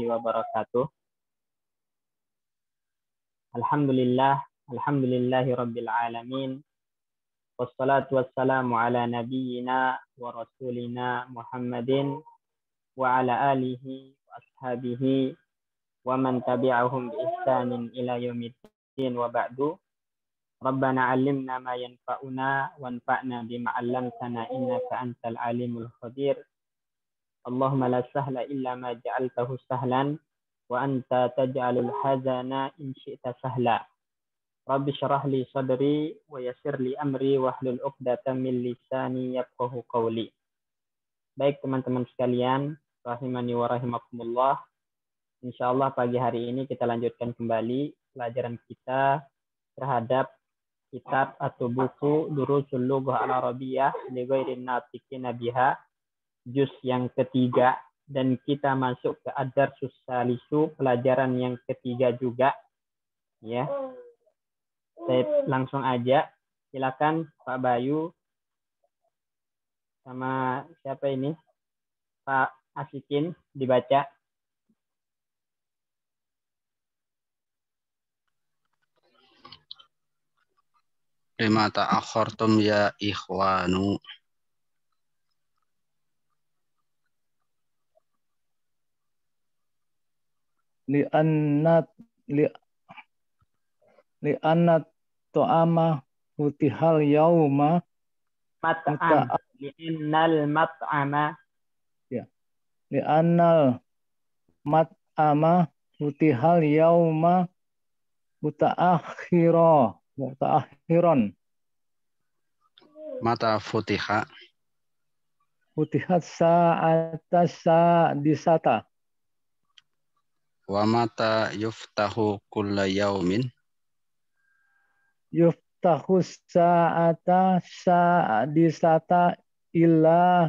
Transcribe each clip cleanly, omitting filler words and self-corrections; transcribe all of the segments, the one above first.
wabarakatuh. Alhamdulillahi rabbil alamin. Wassalatu wassalamu ala nabiyyina wa rasulina Muhammadin wa ala alihi wa ashabihi wa man tabi'ahum bi ihsanin ila yaumiddin wa ba'du. Rabbana 'allimna ma yanfa'una wanfa'na bima 'allamtana innaka antal alimul khabir. Allahumma la sahla illa ma ja'altahu sahlan wa anta taj'alul hazana in syi'ta sahla. Rabbi syrah li sadri wa yassir li amri wahlul 'uqdatam min lisani yafqahu qawli. Baik teman-teman sekalian, rahimani wa rahimakumullah. Insyaallah pagi hari ini kita lanjutkan kembali pelajaran kita terhadap kitab atau buku Durusul Lughah Al-Arabiyyah li ghairin natiqina biha, juz yang ketiga, dan kita masuk ke ad-darsus salisu, pelajaran yang ketiga juga. Ya. Saya langsung aja. Silakan Pak Bayu sama siapa ini? Pak Asikin dibaca. Lima ta'akhartum ya ikhwanu. Li'annat ta'ama futihal yauma Mat'am. Li'annal mat'ama. Ya. Li'annal mat'ama futihal yauma muta'akhiron. Mata futiha. Futihat sa'ata sa'disata. Wa mata yuftahu kulla yaumin. Yuftahu sa'ata sa'disata illa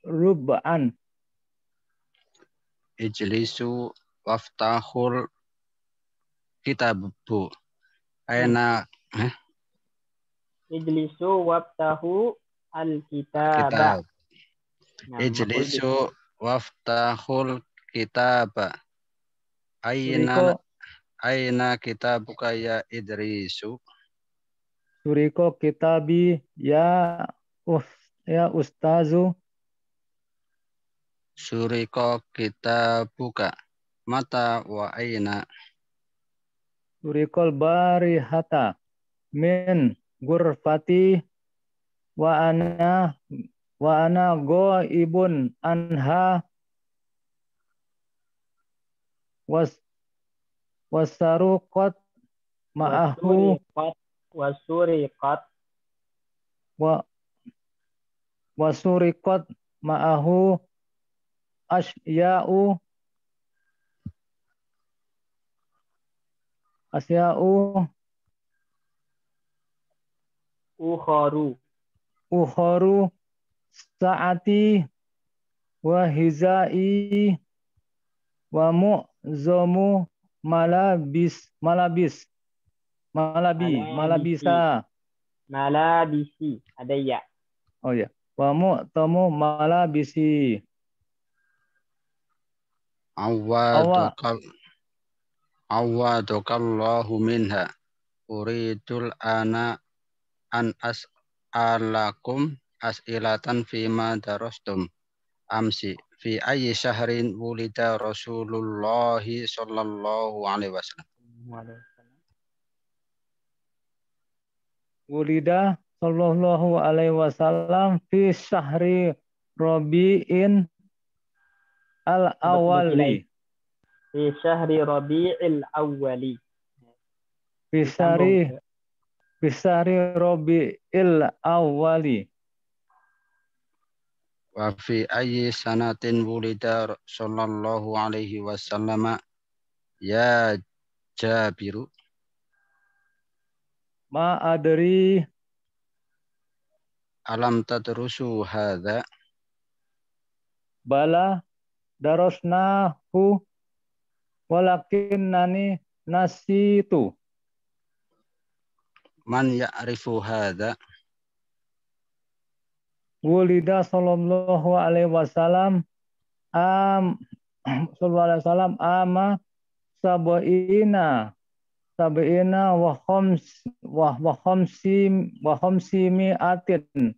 rub'an. Ijlisu waftahul kitabu. Aina Ijlisu wabtahu al-kitaba. kitab. Ijlisu waftahul kitaba. Aina kitabuka ya Idrisu. Suriko kitabi ya ustazu. Suriko kitabuka. Mata wa aina. Surikol barihata min gurfati wa ana goibun anha wasarukot ma'ahu wasurikot ma'ahu asya'u ukharu sa'ati wa hizai wa mu'zamu malabisa. Malabisi ada ya. Oh ya. Wa mu'tamu malabisi. Awadukallahu minha. Uridul ana an as'alakum as'ilatan fima darastum amsi fi ayyi syahrin wulida Rasulullahi sallallahu alaihi wasallam. Wulida sallallahu alaihi wasallam fi syahri Rabi'in al-awwali. Fi syahri Rabi'il awwali. Fi syahri Rabi'il awwali. Wa fi ayyi sanatin wulida sallallahu alaihi wasallam ya Jabiru. Ma adri alam tadrusu hadza. Bala darasnahu walakinnani nasitu. Man ya'rifu hadza. Wulida sallallahu alaihi wasallam sallallahu alaihi wasallam ama sabaina wa khamsimi atin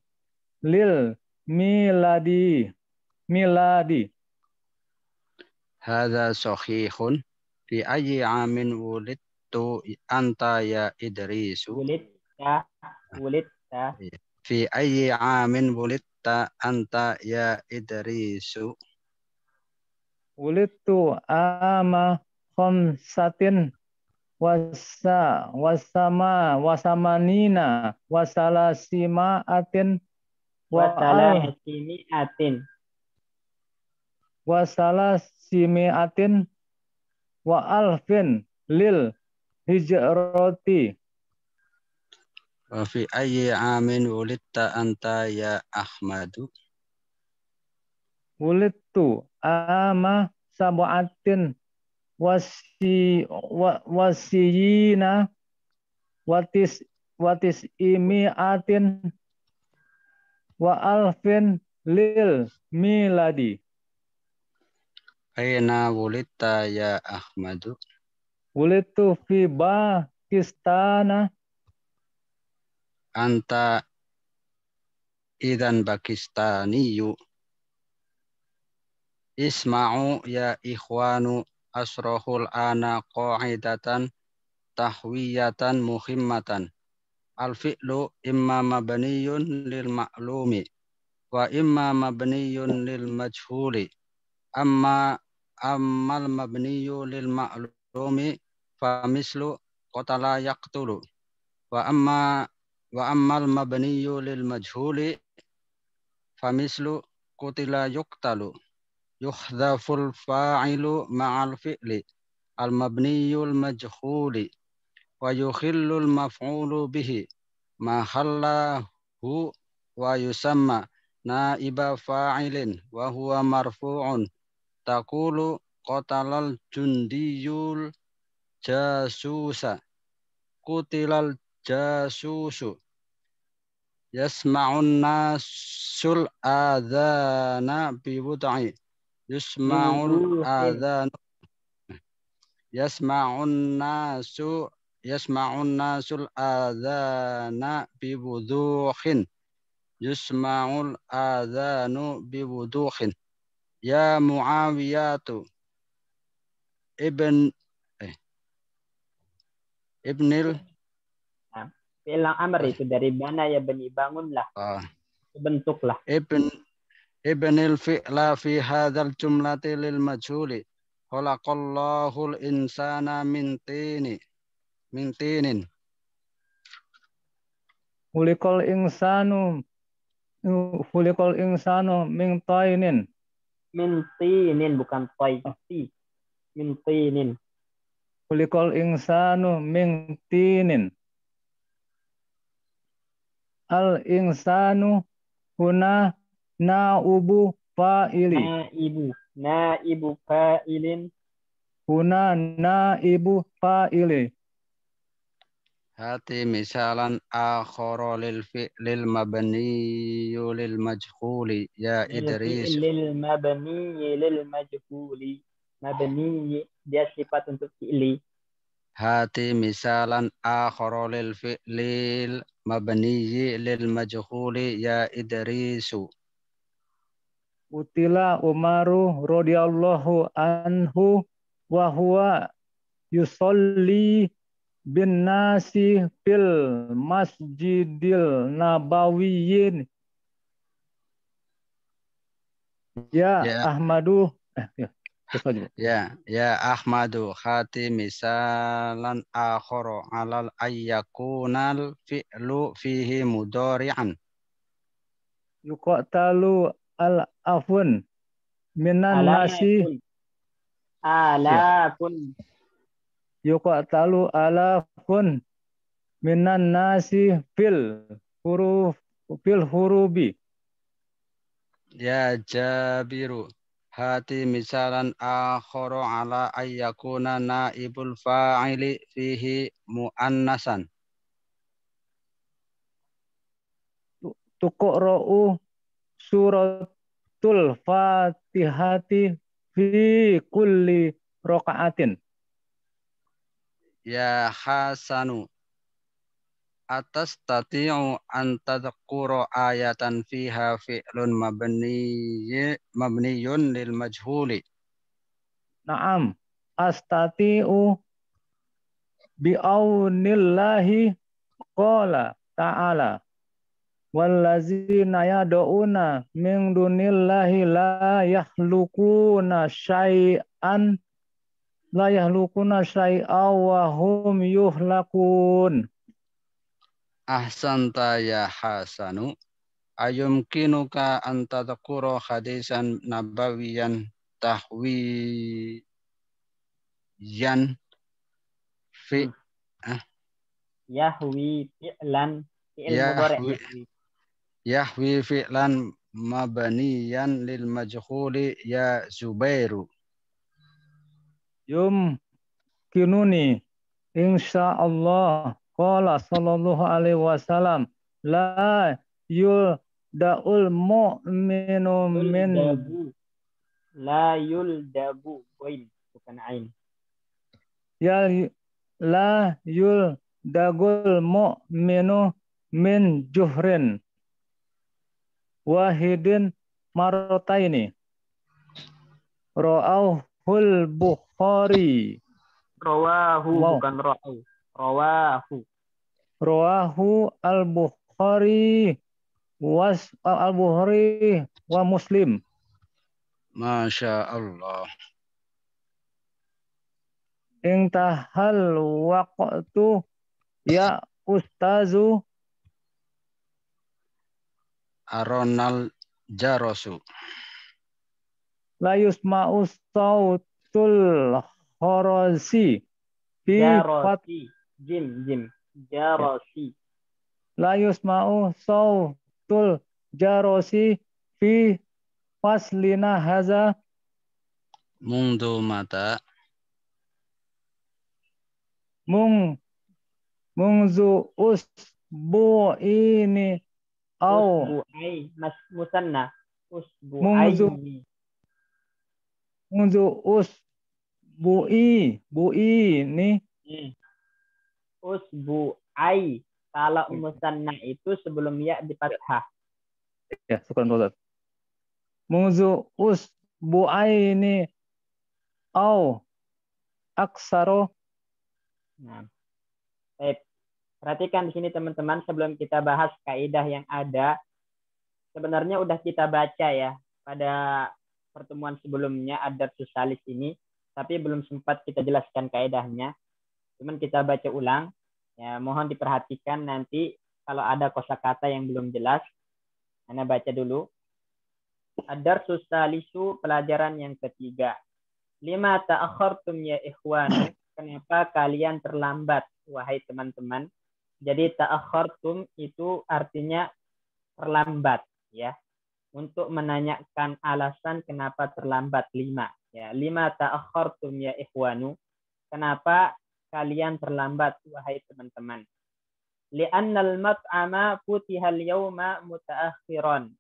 lil miladi. هذا صحيح. في أي عام ولدت أنت يا إدريس؟ ولدت في أي عام ولدت أنت يا إدريس؟ Wulidtu ama khamsatin wasamanina wasalasimiatin wasalasimiatin wasalasimiatin wa alfin lil hijrati. وفي أي عام ولدت أنت يا أحمد؟ Wulidtu ama sab'atin wasiyina watis imiatin wa alfin lil miladi. أين ولدت يا أحمد؟ Wulidtu fi Pakistan. أنت إذا باكستاني. اسمعوا يا إخوان، أشرح الآن قاعدة تحوية مهمة. الفعل إما مبني للمعلوم وإما مبني للمجهول. أما المبني للمعلوم فمثل قتل يقتل. وأما المبني للمجهول فمثل قتل يقتل. يحذف الفاعل مع الفعل المبني المجهول ويخل المفعول به محله ويسمى نائب فاعل وهو مرفوع. تقول قتل الجندي الجاسوس. قتل الجاسوس. يسمع الناس الآذان بوضع. يسمع الآذان. يسمع الناس الآذان بوضوح. يسمع الآذان بوضوح. يا معاوية ابن fi'il amr itu dari bana ya bani, bangunlah, bentuklah. ابن الفعل في هذا الجملة للمجهول. خلق الله الإنسان من طين. Khuliqal insanu min tainin. Min tinin, bukan toy. Min tinin. Khuliqal insanu min tinin. Al insanu huna naibu fa'ili. Naibu fa'ilin. Huna naibu fa'ili. هاتي مثالا آخر للفعل المبني للمجهول يا إدريس. Mabni lilmajhuli. Mabni dia sifat untuk fi'li. هاتي مثالا آخر للفعل المبني للمجهول يا إدريس. Utila Umaru radhiyallahu anhu wa huwa yusolli bin nasi fil masjidil nabawiyyin. Ya Ahmadu. Ya Ahmadu, hati misalan akhara alal ayyakunal fi'lu fihi mudhari'an. Yuqatalu al-afun minan nasi. Alafun. Yuqatalu alafun minan nasi fil hurubi. Ya Jabiru, hati misalan akhara ala ayyakuna naibul fa'ili fihi muannasan. Tuqra'u qira'atul Fatihati fi kulli raka'atin. Ya Hasanu, atas tati'u an tadhkura ayatan fiha fi'lun mabniyun lil majhuli. Naam, astati'u bi'aunillahi qala ta'ala. Wallazina yad'una min dunillahi la yahlukuna syai'an wa hum yuhlakun. Ahsanta ya Hasanu, ayumkinuka an tadhkura hadisan nabawiyan tahwiyan fi Yahwi fi'lan fi'il mudhari' yahwi yahwi. yahwi fi'lan mabniyan lil majhuli ya Zubairu. Kinuni insyaallah qala sallallahu alaihi wasallam la yulda'ul mu'minu min Yuldabu. La yuldabu. Poin, bukan ain. ya la yuldagul mu'minu min juhrin wahidin marrataini rawahul Bukhari. Rawahu, Wow. bukan ra'u. Rawahu. Rawahu al-Bukhari al-Bukhari wa Muslim. Masya Allah. Intahal waqtu ya ustazu Aronal Jarosu. la yusma'u sautul khorosi fi fat Jarasi. Jim. Jarasi. la yusma'u sautul jarosi fi faslina haza Mundu mata. Mungzu usbu'ini au Usbu'ai. Musanna. Usbu'aini. Mungzu bu'i ini Usbu'ai. Kalau musanna itu sebelum ya di fathah. ya syukran Ustaz. Mungzu usbu'aini au aksaro. Nah, baik. Perhatikan di sini teman-teman, sebelum kita bahas kaidah yang ada, sebenarnya udah kita baca ya pada pertemuan sebelumnya adab susalis ini, tapi belum sempat kita jelaskan kaidahnya. Cuman kita baca ulang. Ya, mohon diperhatikan nanti kalau ada kosakata yang belum jelas, Anda baca dulu. Adab susalisu, pelajaran yang ketiga. Lima ta'akhartum ya ikhwanu. Kenapa kalian terlambat, wahai teman-teman? Jadi ta'akhartum itu artinya terlambat, ya. Untuk menanyakan alasan kenapa terlambat, lima. Ya, lima ta'akhartum ya ikhwanu. Kenapa kalian terlambat, wahai teman-teman? Li'annal mat'ama futihal yawma muta'akhiran.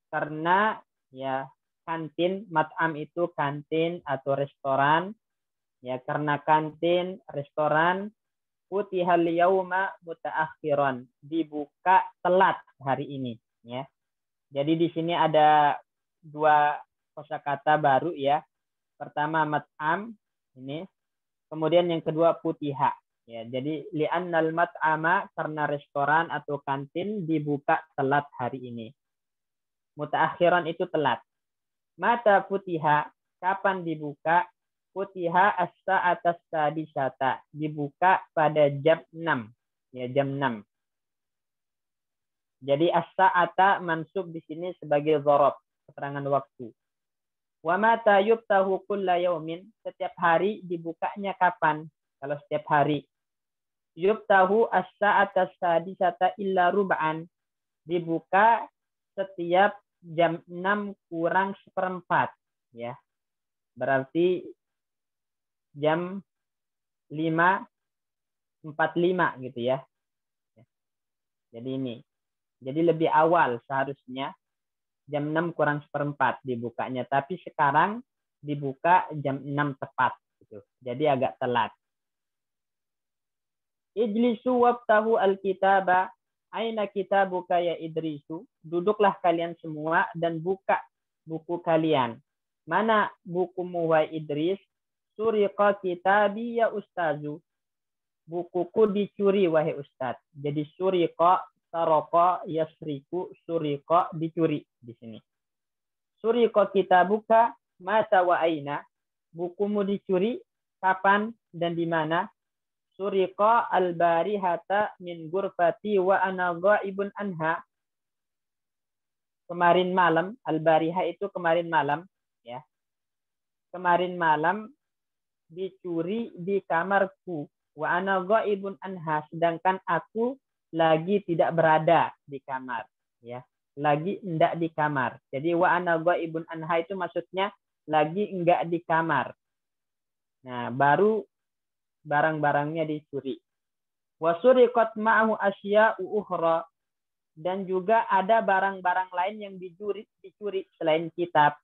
Karena ya kantin, mat'am itu kantin atau restoran. Ya, karena kantin, restoran, futihal yauma mutaakhiran, dibuka telat hari ini, ya. Jadi di sini ada dua kosakata baru ya. Pertama mat'am ini, kemudian yang kedua futiha. Ya, jadi li'annal mat'ama, karena restoran atau kantin dibuka telat hari ini. Mutaakhiran itu telat. Mata futiha, kapan dibuka? Futiha as-sa'atas sadisata, dibuka pada jam 6. Ya, jam 6. Jadi as-sa'ata mansub di sini sebagai dzaraf, keterangan waktu. Wa mata yuftahu kulla yaumin, setiap hari dibukanya kapan? Kalau setiap hari. Yuftahu as-sa'atas sadisata illa rub'an, dibuka setiap jam 6 kurang seperempat, ya. Berarti jam 5.45 gitu ya. Jadi ini. Jadi lebih awal seharusnya. Jam 6 kurang seperempat dibukanya. Tapi sekarang dibuka jam 6 tepat. Gitu. Jadi agak telat. Ijlisu waftahu al-kitaba. Aina kitabuka ya Idrisu. Duduklah kalian semua dan buka buku kalian. Mana bukumu wahai Idris? Suriqa kitabi ya ustazu. Bukuku dicuri wahai ustaz. Jadi suriqa, saroko, yasriku, suriqa, dicuri di sini. Suriqa kitabuka mata wa aina. Bukumu dicuri kapan dan di mana? Suriqa al-barihata min gurfati wa ana ghaibun anha. Kemarin malam, al-bariha itu kemarin malam, ya. Kemarin malam dicuri di kamarku. Wa ana ghaibun anha, sedangkan aku lagi tidak berada di kamar, ya. Lagi enggak di kamar. Jadi wa ana ghaibun anha itu maksudnya lagi enggak di kamar. Nah, baru barang-barangnya dicuri. Wa suriqat ma'ahu asya'u ukhra, dan juga ada barang-barang lain yang dicuri selain kitab.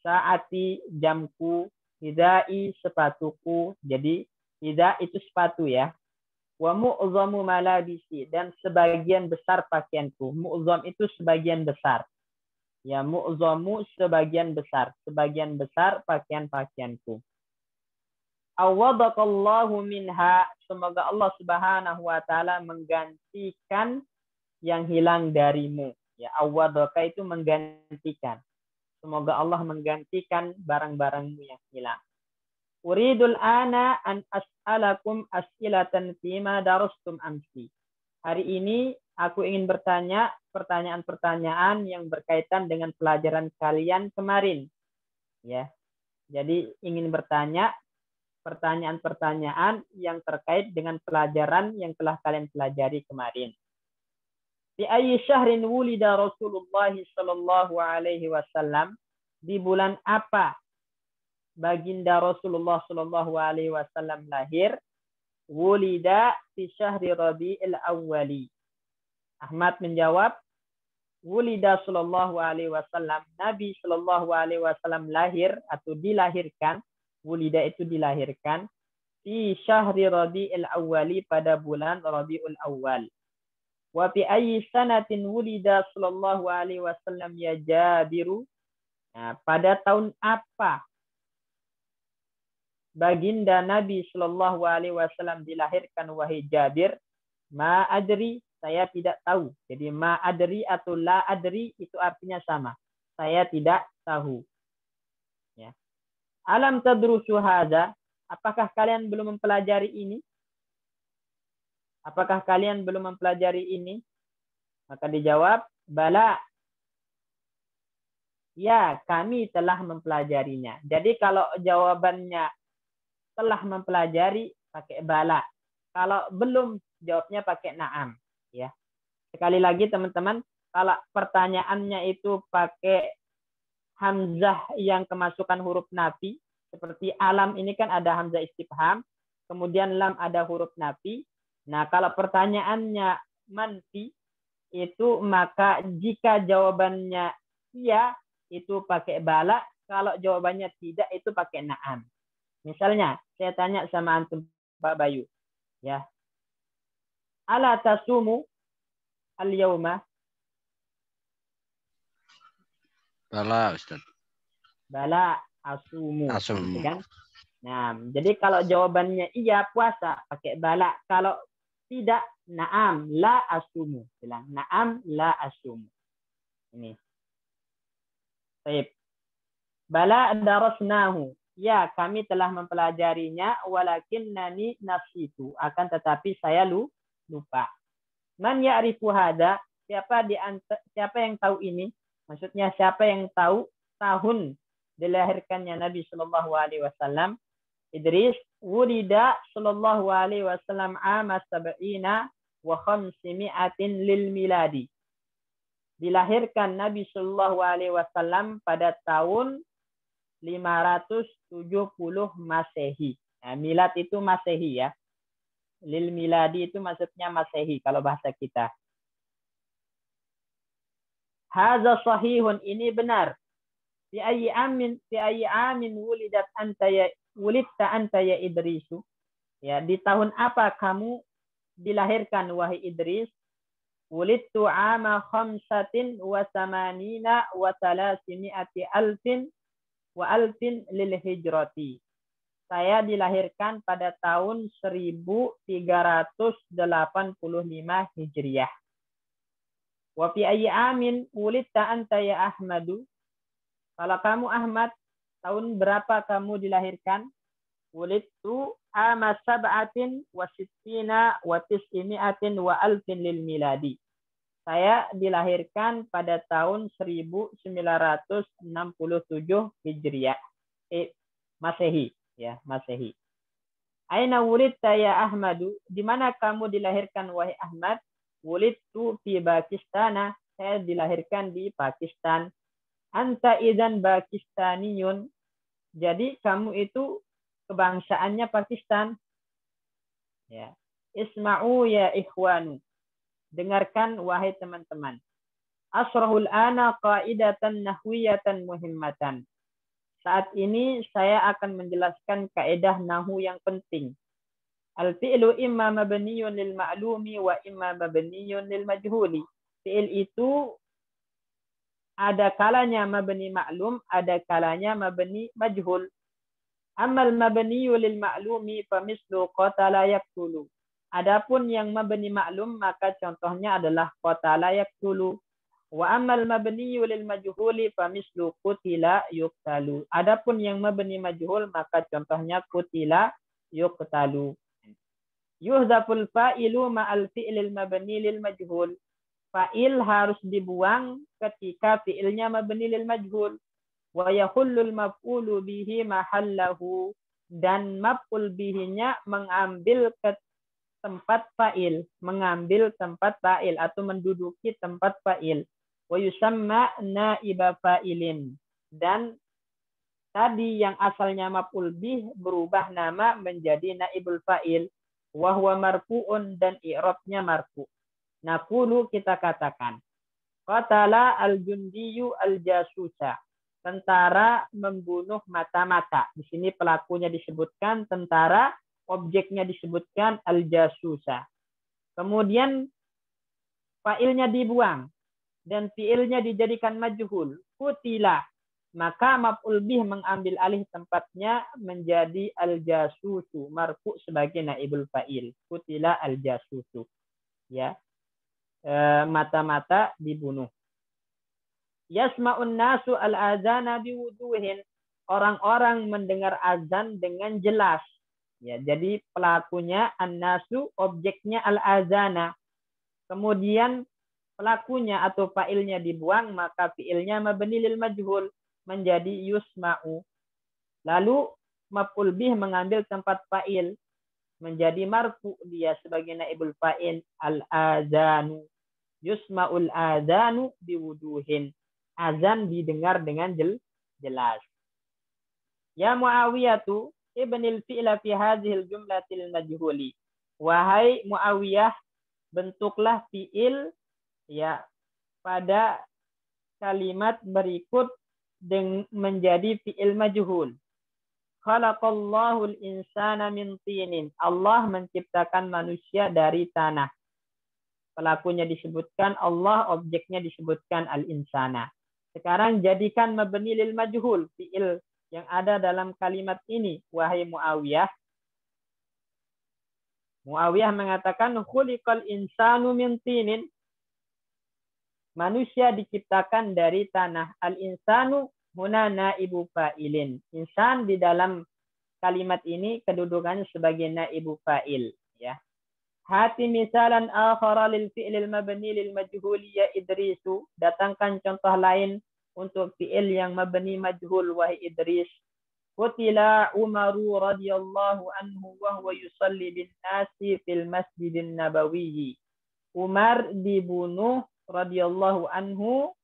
Saati, jamku, hidai, sepatuku. Jadi hida itu sepatu ya. Wa mu'zamu malabisi, dan sebagian besar pakaianku. Mu'zam itu sebagian besar. Ya, mu'zamu sebagian besar pakaian-pakaianku. Awadaqallahu minha, semoga Allah Subhanahu wa taala menggantikan yang hilang darimu. Ya, awadaqa itu menggantikan. Semoga Allah menggantikan barang-barangmu yang hilang. Uridul ana an as'alakum as'ilatan fima darustum amsi. Hari ini aku ingin bertanya pertanyaan-pertanyaan yang berkaitan dengan pelajaran kalian kemarin. Ya. Jadi ingin bertanya pertanyaan-pertanyaan yang terkait dengan pelajaran yang telah kalian pelajari kemarin. Fi ayyi syahrin wulida Rasulullah sallallahu alaihi wasallam? Di bulan apa baginda Rasulullah sallallahu alaihi wasallam lahir? Wulida fi syahri Rabiul Awwali. Ahmad menjawab, wulida sallallahu alaihi wasallam, Nabi sallallahu alaihi wasallam lahir atau dilahirkan. Wulida itu dilahirkan fi syahri Rabiul Awwali, pada bulan Rabiul Awwal. Wa fi ayyi sanatin wulida sallallahu alaihi wasallam ya Jabiru? Nah, pada tahun apa baginda Nabi sallallahu alaihi wasallam dilahirkan wahai Jabir? Ma adri, saya tidak tahu. Jadi ma adri atau la adri itu artinya sama. Saya tidak tahu. Ya. Alam tadrusu hadza? Apakah kalian belum mempelajari ini? Apakah kalian belum mempelajari ini? Maka dijawab, bala. Ya, kami telah mempelajarinya. Jadi kalau jawabannya telah mempelajari, pakai bala. Kalau belum, jawabnya pakai na'am. Ya. Sekali lagi teman-teman, kalau pertanyaannya itu pakai hamzah yang kemasukan huruf nafi, seperti alam ini kan ada hamzah istifham, kemudian lam ada huruf nafi. Nah, kalau pertanyaannya manfi, itu maka jika jawabannya iya, itu pakai bala. Kalau jawabannya tidak, itu pakai na'am. Misalnya, saya tanya sama antum, Pak Bayu. Ya. Ala tasumu al-yawma? Bala, Ustaz. Bala asumu. Asumu. Gitu kan? Nah, jadi kalau jawabannya iya, puasa, pakai bala. Kalau tidak, na'am, la asumu. Bilang, na'am, la asumu. Ini. Baik. Bala darasnahu. Ya, kami telah mempelajarinya, walakinnani nasitu. Akan tetapi saya lupa. Man ya'rifu hada? Siapa yang tahu ini? Maksudnya siapa yang tahu tahun dilahirkannya Nabi Shallallahu Alaihi Wasallam? Idris wulida Shallallahu Alaihi Wasallam ama sab'ina wa khamsimi'atin lil miladi. Dilahirkan Nabi Shallallahu Alaihi Wasallam pada tahun 570 Masehi. Nah, milad itu Masehi ya. Lil miladi itu maksudnya Masehi kalau bahasa kita. Hadza sahihun, ini benar. Fi ayyi amin wulidta anta ya Idrisu. Ya, di tahun apa kamu dilahirkan wahai Idris? Wulidtu ama khamsatin wa samanina wa salasimi'ati alfin lil hijrati. Saya dilahirkan pada tahun 1385 Hijriah. Wa fi ayyi amin wulidta anta ya Ahmadu? Kalau kamu Ahmad, tahun berapa kamu dilahirkan? Wulidtu ama sab'atin wa sittina wa tis'imi'atin wa alfin lil miladi. Saya dilahirkan pada tahun 1967 Hijriah. Masehi, ya, Masehi. Aina wulidta ya Ahmadu? Di mana kamu dilahirkan wahai Ahmad? Wulidtu fi Pakistan. Saya dilahirkan di Pakistan. Anta idzan Pakistaniyun. Jadi kamu itu kebangsaannya Pakistan. Ya. Isma'u ya ikhwanu. Dengarkan wahai teman-teman. Asrahul ana qaidatan nahwiyatan muhimmatan. Saat ini saya akan menjelaskan kaidah nahu yang penting. Al-fi'lu imma mabniyun lil ma'lumi wa imma mabniyun lil majhuli. Fi'il itu ada kalanya mabni maklum, ada kalanya mabni majhul. Amal mabniyu lil ma'lumi fa mislu qatala yaqtulu. Adapun yang mabni maklum maka contohnya adalah qatala yaqtulu. Wa amal mabniyu lil majhuli fa mislu qutila yuqtalu. Adapun yang mabni majhul maka contohnya qutila yuqtalu. Yuhdzaful fa'ilu ma'al fi'lil mabni lil majhul. Fa'il harus dibuang ketika fi'ilnya mabni lil majhul. Wa yahullul maf'ulu bihi mahallahu. Dan maf'ul bihinya mengambil ke tempat fa'il. Mengambil tempat fa'il atau menduduki tempat fa'il. Wa yusamma na'iba fa'ilin. Dan tadi yang asalnya maf'ul bih berubah nama menjadi naibul fa'il. Wa huwa marfu'un dan i'rabnya marfu'. Naqulu kita katakan. Qatala al-jundiyu al-jasusa. Tentara membunuh mata-mata. Di sini pelakunya disebutkan tentara, objeknya disebutkan al-jasusa. Kemudian fa'ilnya dibuang dan fi'ilnya dijadikan majhul. Qutila. Maka maf'ul bih mengambil alih tempatnya menjadi al-jasusu. Marfu' sebagai naibul fa'il. Qutila al-jasusu. Ya. Mata-mata dibunuh. Yasma'un nasu al-azana biwuduhin. Orang-orang mendengar azan dengan jelas. Ya, jadi pelakunya an-nasu, objeknya al-azana. Kemudian pelakunya atau fa'ilnya dibuang, maka fi'ilnya mabni lil majhul menjadi yusma'u. Lalu maf'ul bih mengambil tempat fa'il menjadi marfu, dia sebagai naibul fa'il al-azanu. Yusma'ul azanu biwuduhin. Azan didengar dengan jelas. Ya Muawiyatu ibnil fi'la fi hadhil jumlatil majhuli. Wahai Muawiyah, bentuklah fi'il ya pada kalimat berikut menjadi fi'il majhul. Khalaqallahu al-insana min tinin. Allah menciptakan manusia dari tanah. Pelakunya disebutkan Allah, objeknya disebutkan al-insana. Sekarang jadikan mabni lil majhul fi'il yang ada dalam kalimat ini, wahai Muawiyah. Muawiyah mengatakan khuliqal insanu min tinin. Manusia diciptakan dari tanah. Al-insanu huna naibu fa'ilin. Insan di dalam kalimat ini kedudukannya sebagai naibu fa'il, ya. Hati misalan akhara lil fi'lil mabni lil majhuli ya Idrisu. Datangkan contoh lain untuk fi'il yang mabni majhul wahai Idris. Qutila Umaru radhiyallahu anhu wa huwa yusalli bin nasi fil masjidin nabawiyyi. Umar dibunuh radhiyallahu anhu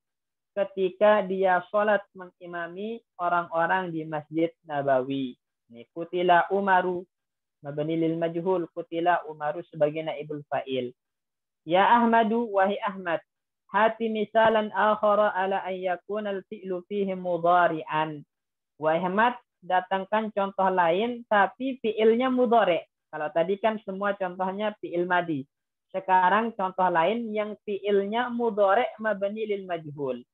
ketika dia sholat mengimami orang-orang di Masjid Nabawi. Ini qutila Umaru mabni lil majhul, qutila Umaru sebagai naibul fa'il. Ya Ahmadu, wahai Ahmad, Hati misalan akhara ala an yakuna al-fi'lu fihi mudhari'an. Wahai Ahmad, datangkan contoh lain tapi fi'ilnya mudhari'. Kalau tadi kan semua contohnya fi'il madi. Sekarang contoh lain yang fi'ilnya mudhari' mabni lil majhul.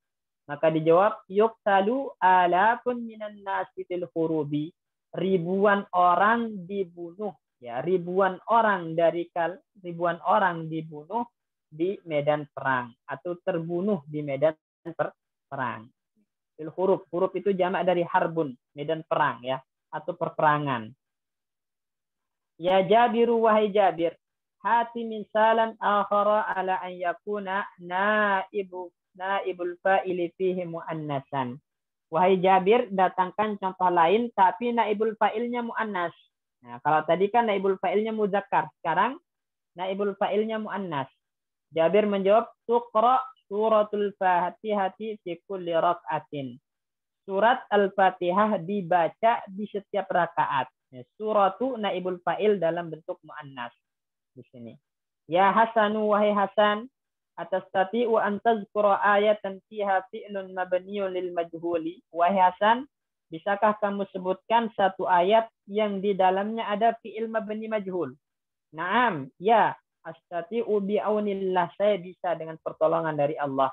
Maka dijawab yuqtalu alafun minan nasi fil hurubi. Ribuan orang dibunuh, ya, ribuan orang dibunuh di medan perang atau terbunuh di medan perang. Huruf itu jamak dari harbun, medan perang, ya, atau perperangan. Ya Jabiru, wahai Jabir, hati misalan akhara ala an yakuna naibul fa'ili fihi muannasan. Wahai Jabir, datangkan contoh lain tapi naibul fa'ilnya muannas. Nah, kalau tadi kan naibul fa'ilnya muzakkar, sekarang naibul fa'ilnya muannas. Jabir menjawab, tuqra suratul Fatihati fi kulli rak'atin. Surat Al-Fatihah dibaca di setiap rakaat. Suratu naibul fa'il dalam bentuk muannas di sini. Ya Hasanu, wahai Hasan, atastati'u an tazkura ayatan fiha fi'lun mabniun lil majhuli. Wahai Hasan, bisakah kamu sebutkan satu ayat yang di dalamnya ada fi'il mabni majhul? Naam, ya. Astati'u bi'aunillah, saya bisa dengan pertolongan dari Allah.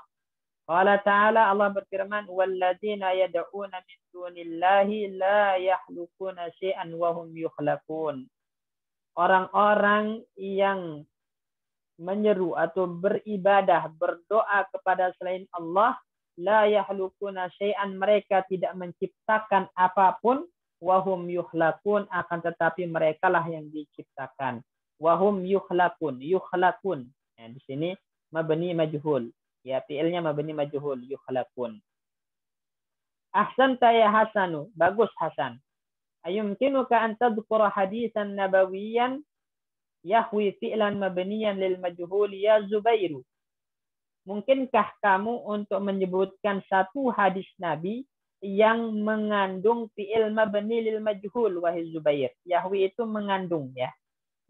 Qala ta'ala, Allah berfirman, walladzina yad'una min dunillahi la yakhluquna syai'an wa hum yukhlaqun. Orang-orang yang menyeru atau beribadah, berdoa kepada selain Allah, la yakhluquna syai'an, mereka tidak menciptakan apapun, wa hum yukhlaqun, akan tetapi merekalah yang diciptakan. Wahum yukhlaqun. Ya, di sini mabni majhul. Ya, fi'ilnya mabni majhul, yukhlaqun. Ahsanta ya Hasanu, bagus Hasan. Ayumkinuka an tadhkura hadisan nabawiyan yahwi fi'lan mabniyan lil majhul ya Zubairu. Mungkinkah kamu untuk menyebutkan satu hadis Nabi yang mengandung fi'il mabni lil majhul, wahai Zubair? Yahwi itu mengandung, ya.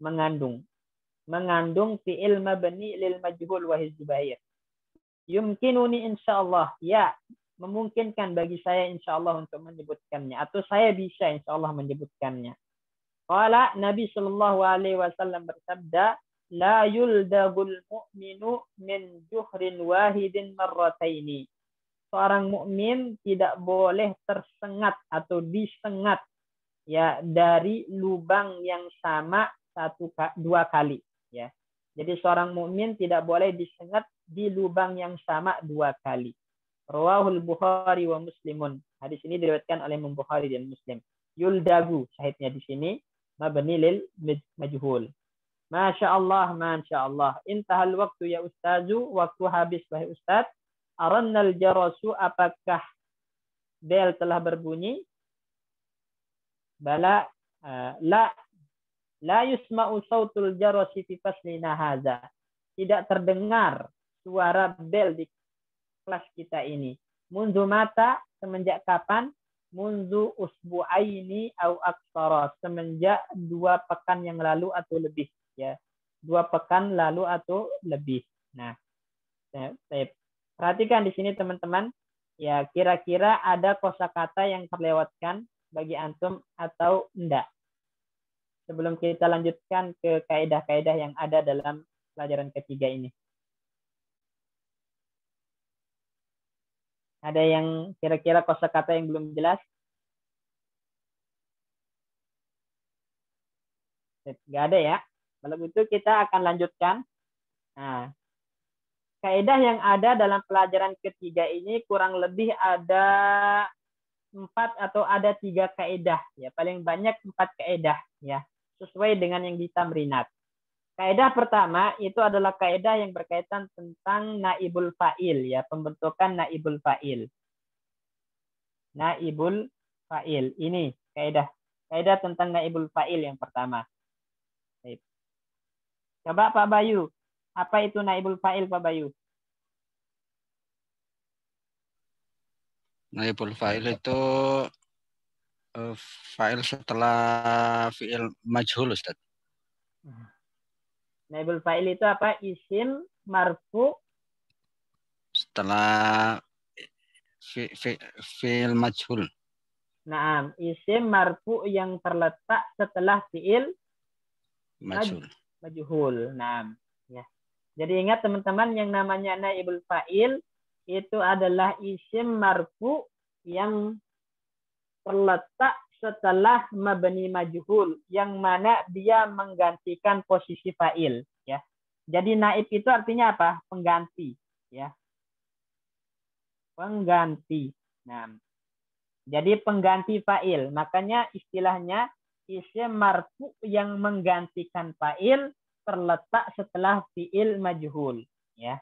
Mengandung fi'il mabni lil majhul, wahai Zubair. Yumkinuni insyaallah, ya, memungkinkan bagi saya insyaallah untuk menyebutkannya, atau saya bisa insyaallah menyebutkannya. Qala, Nabi sallallahu alaihi wasallam bersabda, la yuldagul mu'minu min juhrin wahidin marrataini. Seorang mukmin tidak boleh tersengat atau disengat, ya, dari lubang yang sama dua kali, ya. Jadi seorang mukmin tidak boleh disengat di lubang yang sama dua kali. Rawahul Bukhari wa Muslimun. Hadis ini diriwayatkan oleh Imam Bukhari dan Muslim. Yuldagu, syahidnya di sini mabni lil majhul. Masya Allah. Intahal waktu ya ustazu, waktu habis wahai ustaz. Arannal jarasu, apakah bel telah berbunyi? Bala, la yusma'u sautul jarasi fi faslina hadza. Tidak terdengar suara bel di kelas kita ini. Mundu mata, semenjak kapan? Mundu usbu'aini au aksara, semenjak 2 pekan yang lalu atau lebih, ya. 2 pekan lalu atau lebih. Nah, saya perhatikan di sini teman-teman, ya, kira-kira ada kosakata yang terlewatkan bagi antum atau enggak? Sebelum kita lanjutkan ke kaidah-kaidah yang ada dalam pelajaran ketiga ini. Ada yang kira-kira kosakata yang belum jelas? Nggak ada, ya. Kalau begitu kita akan lanjutkan. Nah, kaidah yang ada dalam pelajaran ketiga ini kurang lebih ada 4 atau ada 3 kaidah, ya. Paling banyak 4 kaidah, ya, sesuai dengan yang di tamrinat. Kaidah pertama itu adalah kaidah yang berkaitan tentang naibul fa'il, ya, pembentukan naibul fa'il. Naibul fa'il. Ini kaidah tentang naibul fa'il yang pertama. Coba Pak Bayu, apa itu naibul fa'il, Pak Bayu? Naibul fa'il itu fa'il setelah fi'il majhul, Ustaz. Naibul fa'il itu apa? Isim marfu setelah fi'il majhul. Naam, isim marfu yang terletak setelah fi'il Majhul. majhul. Naam, ya. Jadi ingat teman-teman, yang namanya naibul fa'il itu adalah isim marfu yang terletak setelah mabni majhul, yang mana dia menggantikan posisi fa'il, ya. Jadi naib itu artinya apa? Pengganti, ya. Pengganti. Nah, jadi pengganti fa'il. Makanya istilahnya isim marfu yang menggantikan fa'il terletak setelah fi'il majhul, ya.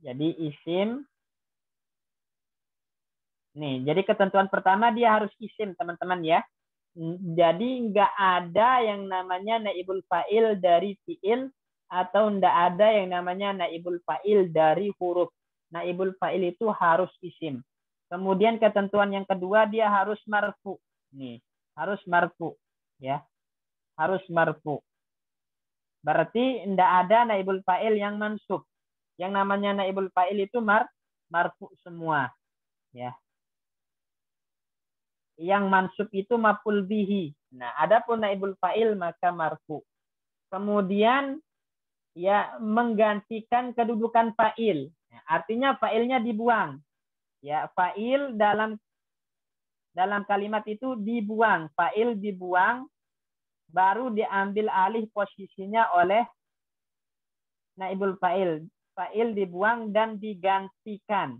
Jadi isim nih, jadi ketentuan pertama dia harus isim, teman-teman, ya. Jadi nggak ada yang namanya naibul fa'il dari fi'il, atau nggak ada yang namanya naibul fa'il dari huruf. Naibul fa'il itu harus isim. Kemudian ketentuan yang kedua, dia harus marfu. Nih, harus marfu, ya. Harus marfu. Berarti nggak ada naibul fa'il yang mansub. Yang namanya naibul fa'il itu marfu semua, ya. Yang mansub itu maf'ul bihi. Nah, adapun naibul fa'il maka marfu. Kemudian ya menggantikan kedudukan fa'il. Nah, artinya fa'ilnya dibuang. Ya, fa'il dalam kalimat itu dibuang, fa'il dibuang, baru diambil alih posisinya oleh naibul fa'il. Fa'il dibuang dan digantikan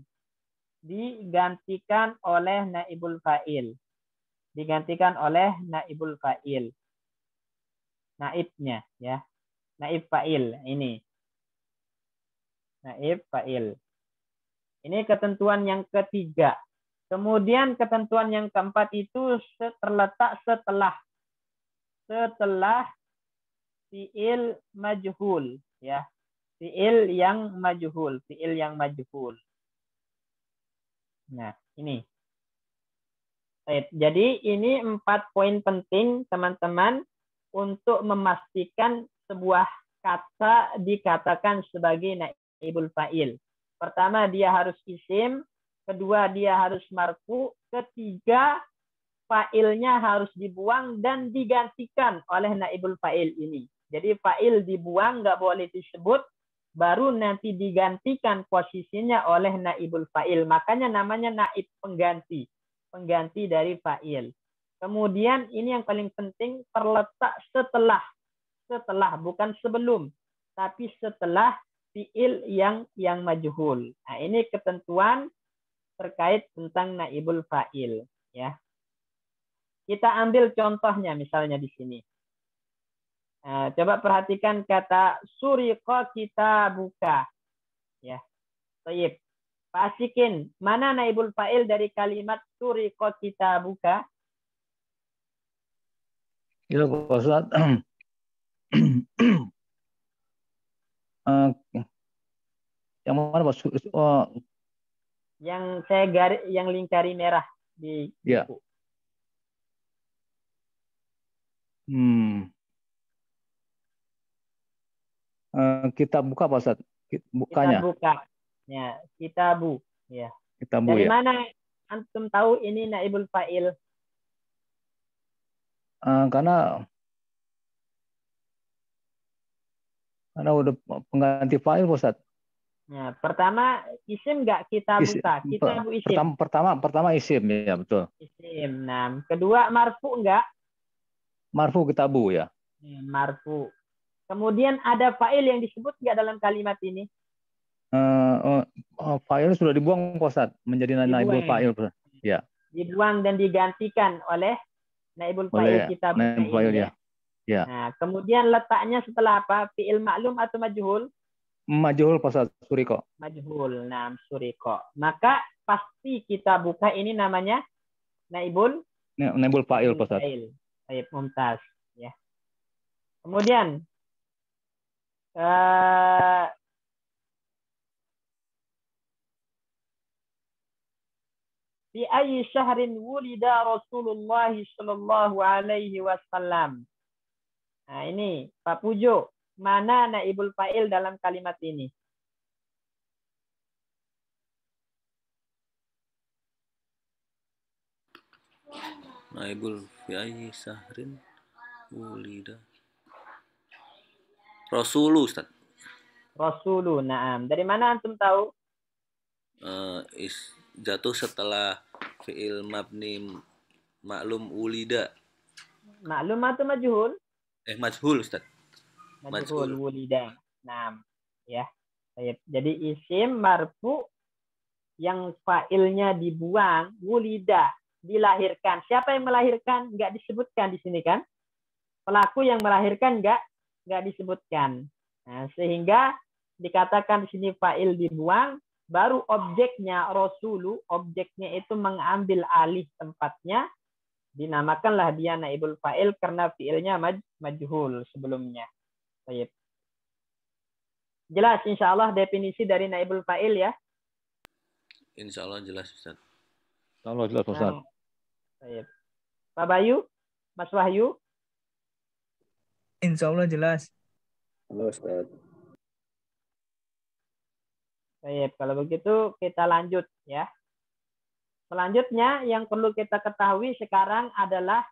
oleh naibul fa'il. Digantikan oleh naibul fa'il. Naibnya, ya. Naib fa'il ini. Naib fa'il. Ini ketentuan yang ketiga. Kemudian ketentuan yang keempat itu terletak setelah fi'il majhul, ya. Fi'il yang majhul. Nah, ini. Jadi ini 4 poin penting, teman-teman, untuk memastikan sebuah kata dikatakan sebagai naibul fa'il. Pertama, dia harus isim. Kedua, dia harus marfu. Ketiga, fa'ilnya harus dibuang dan digantikan oleh naibul fa'il ini. Jadi fa'il dibuang, nggak boleh disebut, baru nanti digantikan posisinya oleh naibul fa'il. Makanya namanya naib, pengganti dari fa'il. Kemudian ini yang paling penting, terletak setelah, bukan sebelum, tapi setelah fi'il yang majhul. Nah, ini ketentuan terkait tentang naibul fa'il, ya. Kita ambil contohnya misalnya di sini. Nah, coba perhatikan kata suriqa kita buka, ya. Baik. Pak Asikin, mana naibul fa'il dari kalimat suriqa kita buka? Ya, Pak Ustaz. Yang mana, Pak? Yang saya yang lingkari merah di buku. Kita buka, Pak Ustaz. Bukanya. Kita buka. Ya, kita bu. Ya. Kita bu, dari ya. mana antum tahu ini naibul fa'il? Karena udah pengganti fa'il, Pak Ustaz. Nah, pertama isim nggak kita buka? Kita bu isim. Pertama isim, ya betul. Isim. Nah, kedua marfu nggak? Marfu kita bu, ya. Marfu. Kemudian ada fa'il yang disebut nggak dalam kalimat ini? Fa'il sudah dibuang, Pak Ustaz, menjadi naibul fa'il, ya. Dibuang dan digantikan oleh naibul fa'il kita buka naibul fa'il, ini, ya. Ya. Nah, kemudian letaknya setelah apa? Fi'il maklum atau majhul? Majhul, Pak Ustaz, suriqa. Majhul, nah suriqa. Maka pasti kita buka ini namanya naibul fa'il, Pak Ustaz. Baik, mumtaz, ya. Kemudian fi ayyi syahrin wulida Rasulullah sallallahu alaihi wasallam. Nah, ini Pak Pujo, mana naibul fa'il dalam kalimat ini? Naibul fi ayyi sahrin wulida. Rasulu, Ustaz. Rasulu, na'am. Dari mana antum tahu? Jatuh setelah fi'il mabni maklum wulida. Maklum atau majhul? Majhul, Ustaz. Majhul wulida. Naam. Ya. Jadi isim marfu yang fa'ilnya dibuang, wulida, dilahirkan. Siapa yang melahirkan? Enggak disebutkan di sini kan? Pelaku yang melahirkan enggak disebutkan. Nah, sehingga dikatakan di sini fa'il dibuang, baru objeknya rasulu, objeknya itu mengambil alih tempatnya, dinamakanlah dia naibul fa'il karena fi'ilnya majhul sebelumnya. Baik. Jelas insyaallah definisi dari naibul fa'il ya? Insyaallah jelas, Ustaz. Insyaallah jelas, Ustaz. Baik. Pak Bayu, Mas Wahyu? Insyaallah jelas. Halo, Ustaz. Baik, kalau begitu kita lanjut ya. Selanjutnya yang perlu kita ketahui sekarang adalah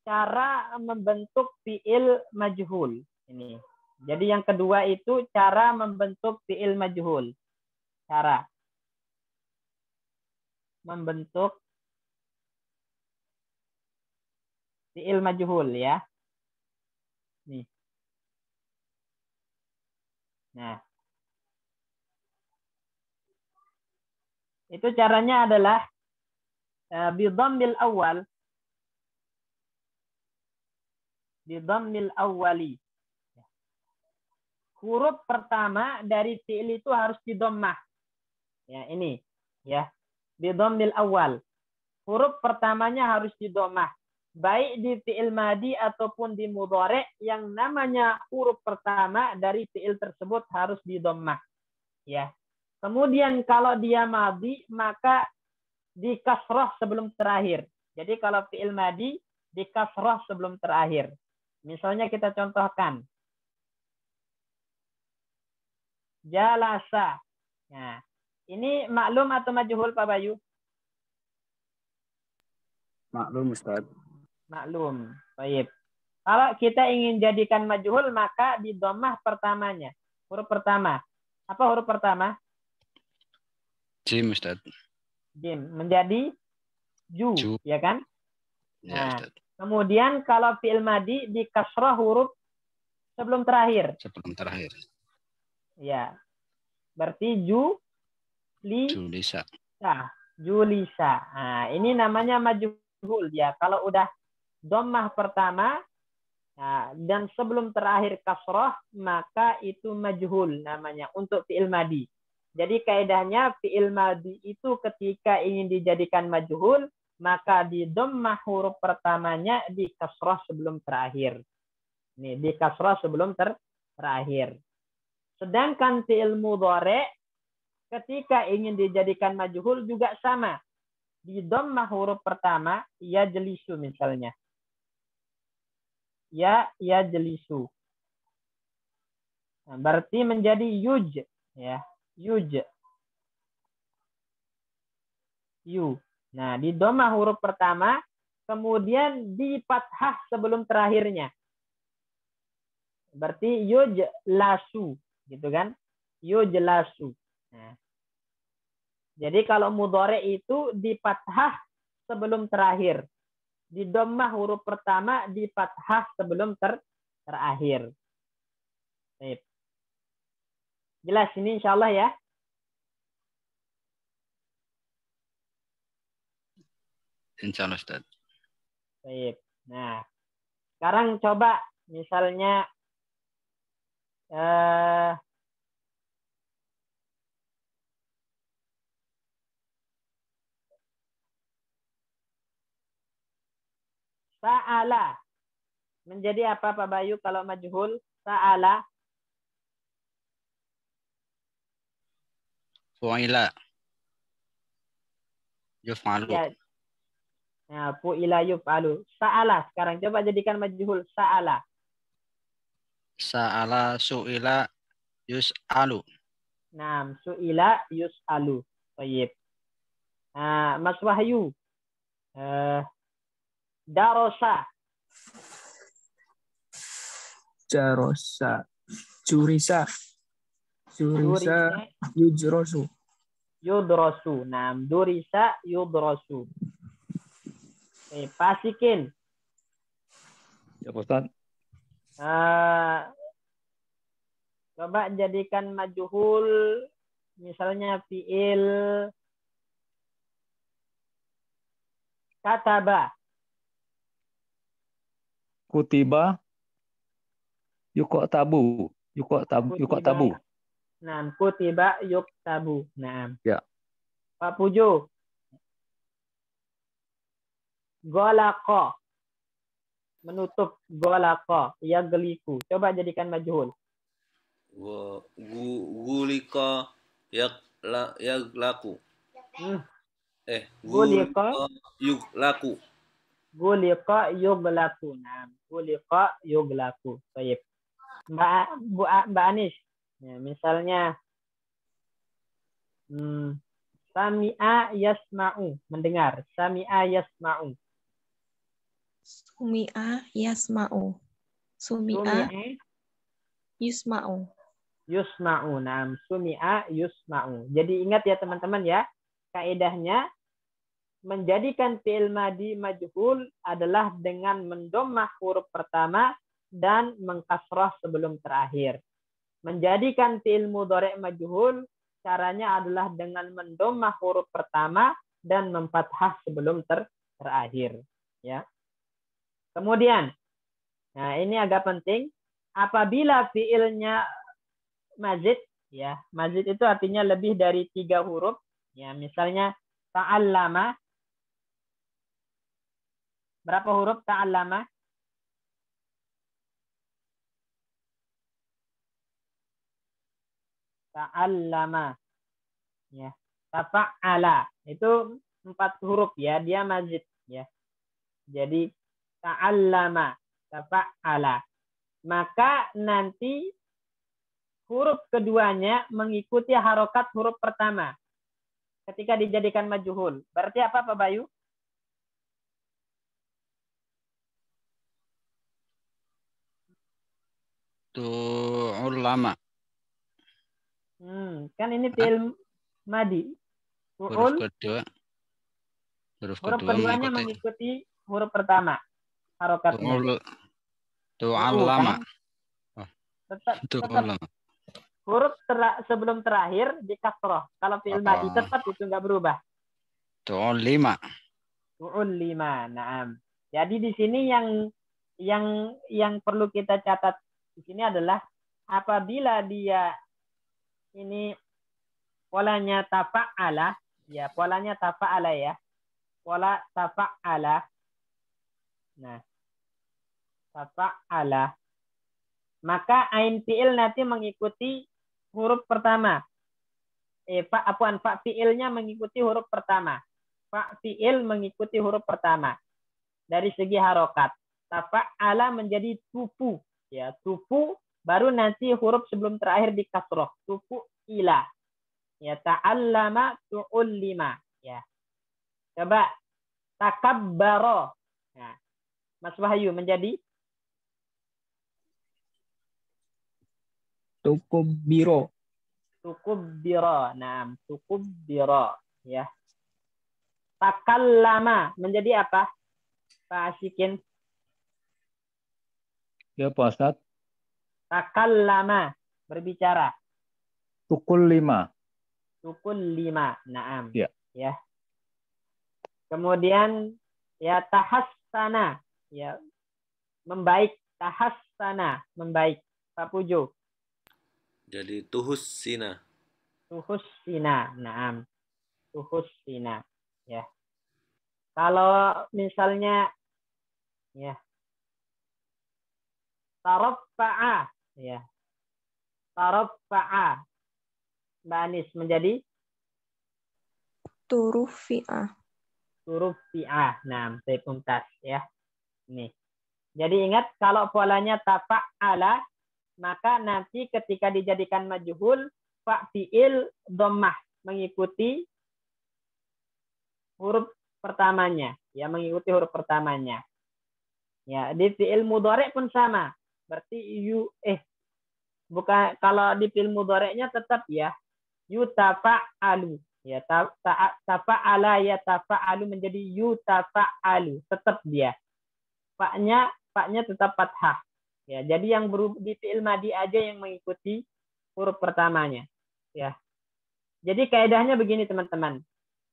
cara membentuk fi'il majhul. Ini. Jadi yang kedua itu cara membentuk fi'il majhul. Cara membentuk fi'il majhul ya. Nih. Nah. Itu caranya adalah bidhammil awal. Bidhammil awwali. Huruf pertama dari fi'il itu harus didommah. Ya, ini ya. Bidhammil awal. Huruf pertamanya harus didommah. Baik di fi'il madi ataupun di mudhari, yang namanya huruf pertama dari fi'il tersebut harus didommah. Ya. Kemudian kalau dia madi, maka di kasroh sebelum terakhir. Jadi kalau fi'il madi di kasroh sebelum terakhir. Misalnya kita contohkan. Jalasa. Nah, ini maklum atau majhul Pak Bayu? Maklum, Ustaz. Maklum. Baik. Kalau kita ingin jadikan majhul, maka di dhammah pertamanya. Huruf pertama. Apa huruf pertama? Jim, Ustaz. Jim. Menjadi ju. Ya kan? Ya, Nah, kemudian kalau fi'il madi di kasrah huruf sebelum terakhir. Sebelum terakhir. Ya. Berarti Julisa. Julisa. Nah, ini namanya majhul ya. Kalau udah dhammah pertama dan sebelum terakhir kasrah, maka itu majhul namanya untuk fi'il madi. Jadi kaidahnya fi'il madi itu ketika ingin dijadikan majhul, maka di dhammah huruf pertamanya di kasrah sebelum terakhir. Nih, di kasrah sebelum terakhir. Sedangkan fi'il mudhari ketika ingin dijadikan majhul juga sama. Di dhammah huruf pertama, yajlisu misalnya. Yajlisu. Nah, berarti menjadi yuj. Ya, yuj. Yu. Nah, di dhammah huruf pertama, kemudian di fathah sebelum terakhirnya. Berarti yujlasu, gitu kan? Yujlasu. Nah. Jadi kalau mudhari itu di fathah sebelum terakhir. Di dhammah huruf pertama, di fathah sebelum terakhir. Baik. Jelas ini insyaallah ya? Insyaallah, Ustaz. Baik. Nah, sekarang coba misalnya sa'ala. Menjadi apa Pak Bayu kalau majhul? Sa'ala. Fu'ila. Yuf'alu. Ya. Nah, fu'ila yuf'alu. Sa'ala. Sekarang coba jadikan majhul. Sa'ala. Sa'ala su'ila yus'alu. Nah, su'ila yus'alu. Baik. Nah, Mas Wahyu. Darosa. Jarosa. Jurisa. Jurisa. Yujrosu. Yudrosu. Nah, durisa yudrosu. Pasikin. Ya Pak Ustaz. Coba jadikan majhul, misalnya fiil kataba. Kutiba. Yukotabu. Yukotabu. Nah, kutiba yuktabu. Nah. Ya. Pak Pujo. Golako. Menutup. Golako. Yagliku. Coba jadikan majhul. Gulika yaglaku. Gulika Yuglaku. Gulika yuglaku. Nah, gulika yuglaku. Baik. Mbak Anis. Ya, misalnya sami'a yasma'u, mendengar. Sami'a yasma'u. Sumi'a yasma'u. Sumi'a yusma'u. Yusma'u. Nah, sumi'a yusma'u. Jadi ingat ya teman-teman ya, kaidahnya menjadikan fi'il madi majhul adalah dengan mendomah huruf pertama dan mengkasrah sebelum terakhir. Menjadikan fi'il mudhari' majhul caranya adalah dengan mendomah huruf pertama dan memfathah sebelum terakhir, ya. Kemudian, nah ini agak penting, apabila fi'ilnya mazid, ya, mazid itu artinya lebih dari 3 huruf, ya, misalnya ta'allama. Berapa huruf ta'allama? Ta'allama. Ya. Tafa'ala. Itu 4 huruf ya, dia mazid ya. Jadi ta'allama, tafa'ala. Maka nanti huruf keduanya mengikuti harokat huruf pertama ketika dijadikan majhul. Berarti apa Pak Bayu? Tu'ulama. Kan ini fi'il madi. Huruf keduanya mengikuti huruf pertama. Harokatnya. Tu'allama. Tetap huruf sebelum terakhir di kasroh. Kalau fi'il madi tetap itu nggak berubah. Tu'ullima. Naam. Jadi di sini yang perlu kita catat di sini adalah apabila dia ini polanya tafa'ala, ya, polanya tafa'ala ya. Pola tafa'ala. Nah, tafa'ala. Maka ain fi'il nanti mengikuti huruf pertama. Fa fi'ilnya mengikuti huruf pertama. Fa fi'il mengikuti huruf pertama. Dari segi harokat. Tafa'ala menjadi tupu. Ya, tupu baru nanti huruf sebelum terakhir di kasroh. Tupu ila. Ya, ta'allama tu'ullima. Ya. Coba takabbaro. Nah, Mas Wahyu menjadi Tukubbiro. Nah, tukubbiro. Ya. Takallama menjadi apa? Pak Asikin. Ya Pak Ustaz. Takallama, berbicara. Tukul 5. Naam. Ya. Ya. Kemudian ya tahassana, ya, membaik. Tahassana, membaik. Pak Pujo. Jadi tuhussina. Naam. Tuhussina, ya. Kalau misalnya ya taraffa'a, ya. Taraffa'a. Mbak Anis menjadi Turufi'ah. Nah, saya puntas ya. Nih. Jadi ingat kalau polanya tafa'ala, maka nanti ketika dijadikan majhul, fa fi'il dhammah mengikuti huruf pertamanya, ya mengikuti huruf pertamanya. Ya, di fi'il mudhari' pun sama. Berarti bukan, kalau di fi'il mudhari'nya tetap ya yutafa'alu. Ya, tafa'ala ya tafa'alu menjadi yutafa'alu, tetap dia. Faknya tetap fathah. Ya, jadi yang di fi'il madi aja yang mengikuti huruf pertamanya. Ya. Jadi kaidahnya begini teman-teman.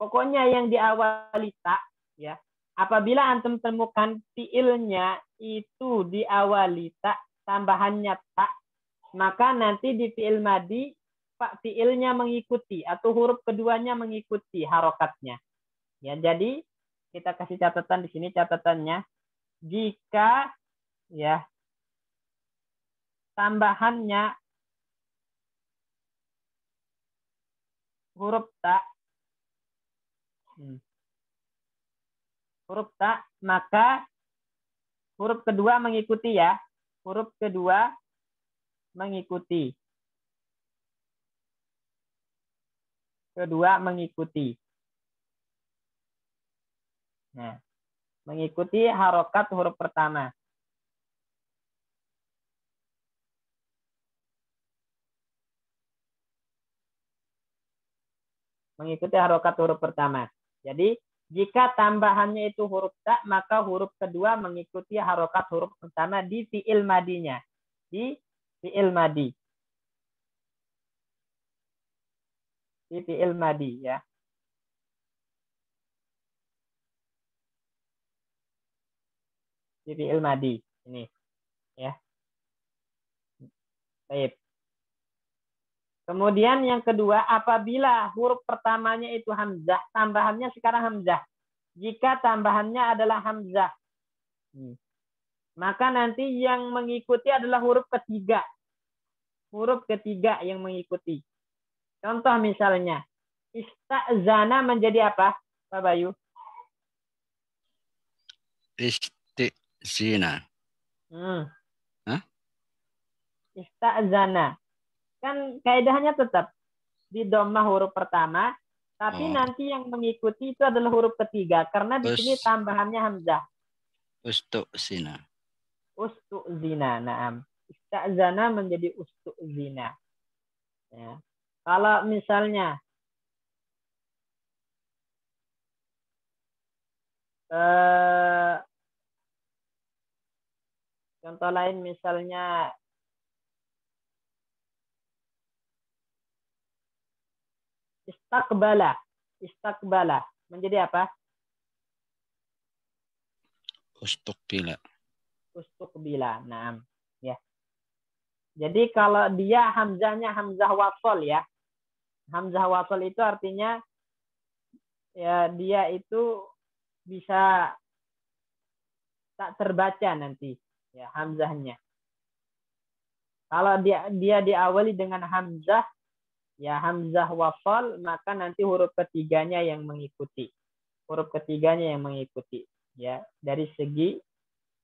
Pokoknya yang diawali ta, ya. Apabila antum temukan fi'ilnya itu diawali ta, tambahannya ta, maka nanti di fi'il madi fi'ilnya mengikuti atau huruf keduanya mengikuti harokatnya. Ya, jadi kita kasih catatan di sini catatannya. Jika ya tambahannya huruf ta, maka huruf kedua mengikuti ya. Huruf kedua mengikuti. Kedua mengikuti. Nah, mengikuti harokat huruf pertama. Mengikuti harokat huruf pertama. Jadi, jika tambahannya itu huruf ta, maka huruf kedua mengikuti harokat huruf pertama di fi'il madinya. Di fi'il madi. Di fi'il madi ya. Di fi'il madi. Ini. Ya. Baik. Kemudian yang kedua, apabila huruf pertamanya itu hamzah, tambahannya sekarang hamzah. Jika tambahannya adalah hamzah, maka nanti yang mengikuti adalah huruf ketiga. Huruf ketiga yang mengikuti. Contoh misalnya, ista'zana menjadi apa, Pak Bayu? Istizina. Ista'zana. Kan kaidahnya tetap di dhammah huruf pertama, tapi nanti yang mengikuti itu adalah huruf ketiga karena di sini tambahannya hamzah. Ustu'zina. Ustu'zina, na'am. Ista'zana menjadi ustu'zina. Ya. Kalau misalnya contoh lain misalnya Istakbala menjadi apa? Ustukbila. Naam. Ya. Jadi kalau dia hamzahnya hamzah wasol ya. Hamzah wasol itu artinya ya dia itu bisa tak terbaca nanti ya hamzahnya. Kalau dia diawali dengan hamzah ya hamzah wasal, maka nanti huruf ketiganya yang mengikuti. Huruf ketiganya yang mengikuti. Ya, dari segi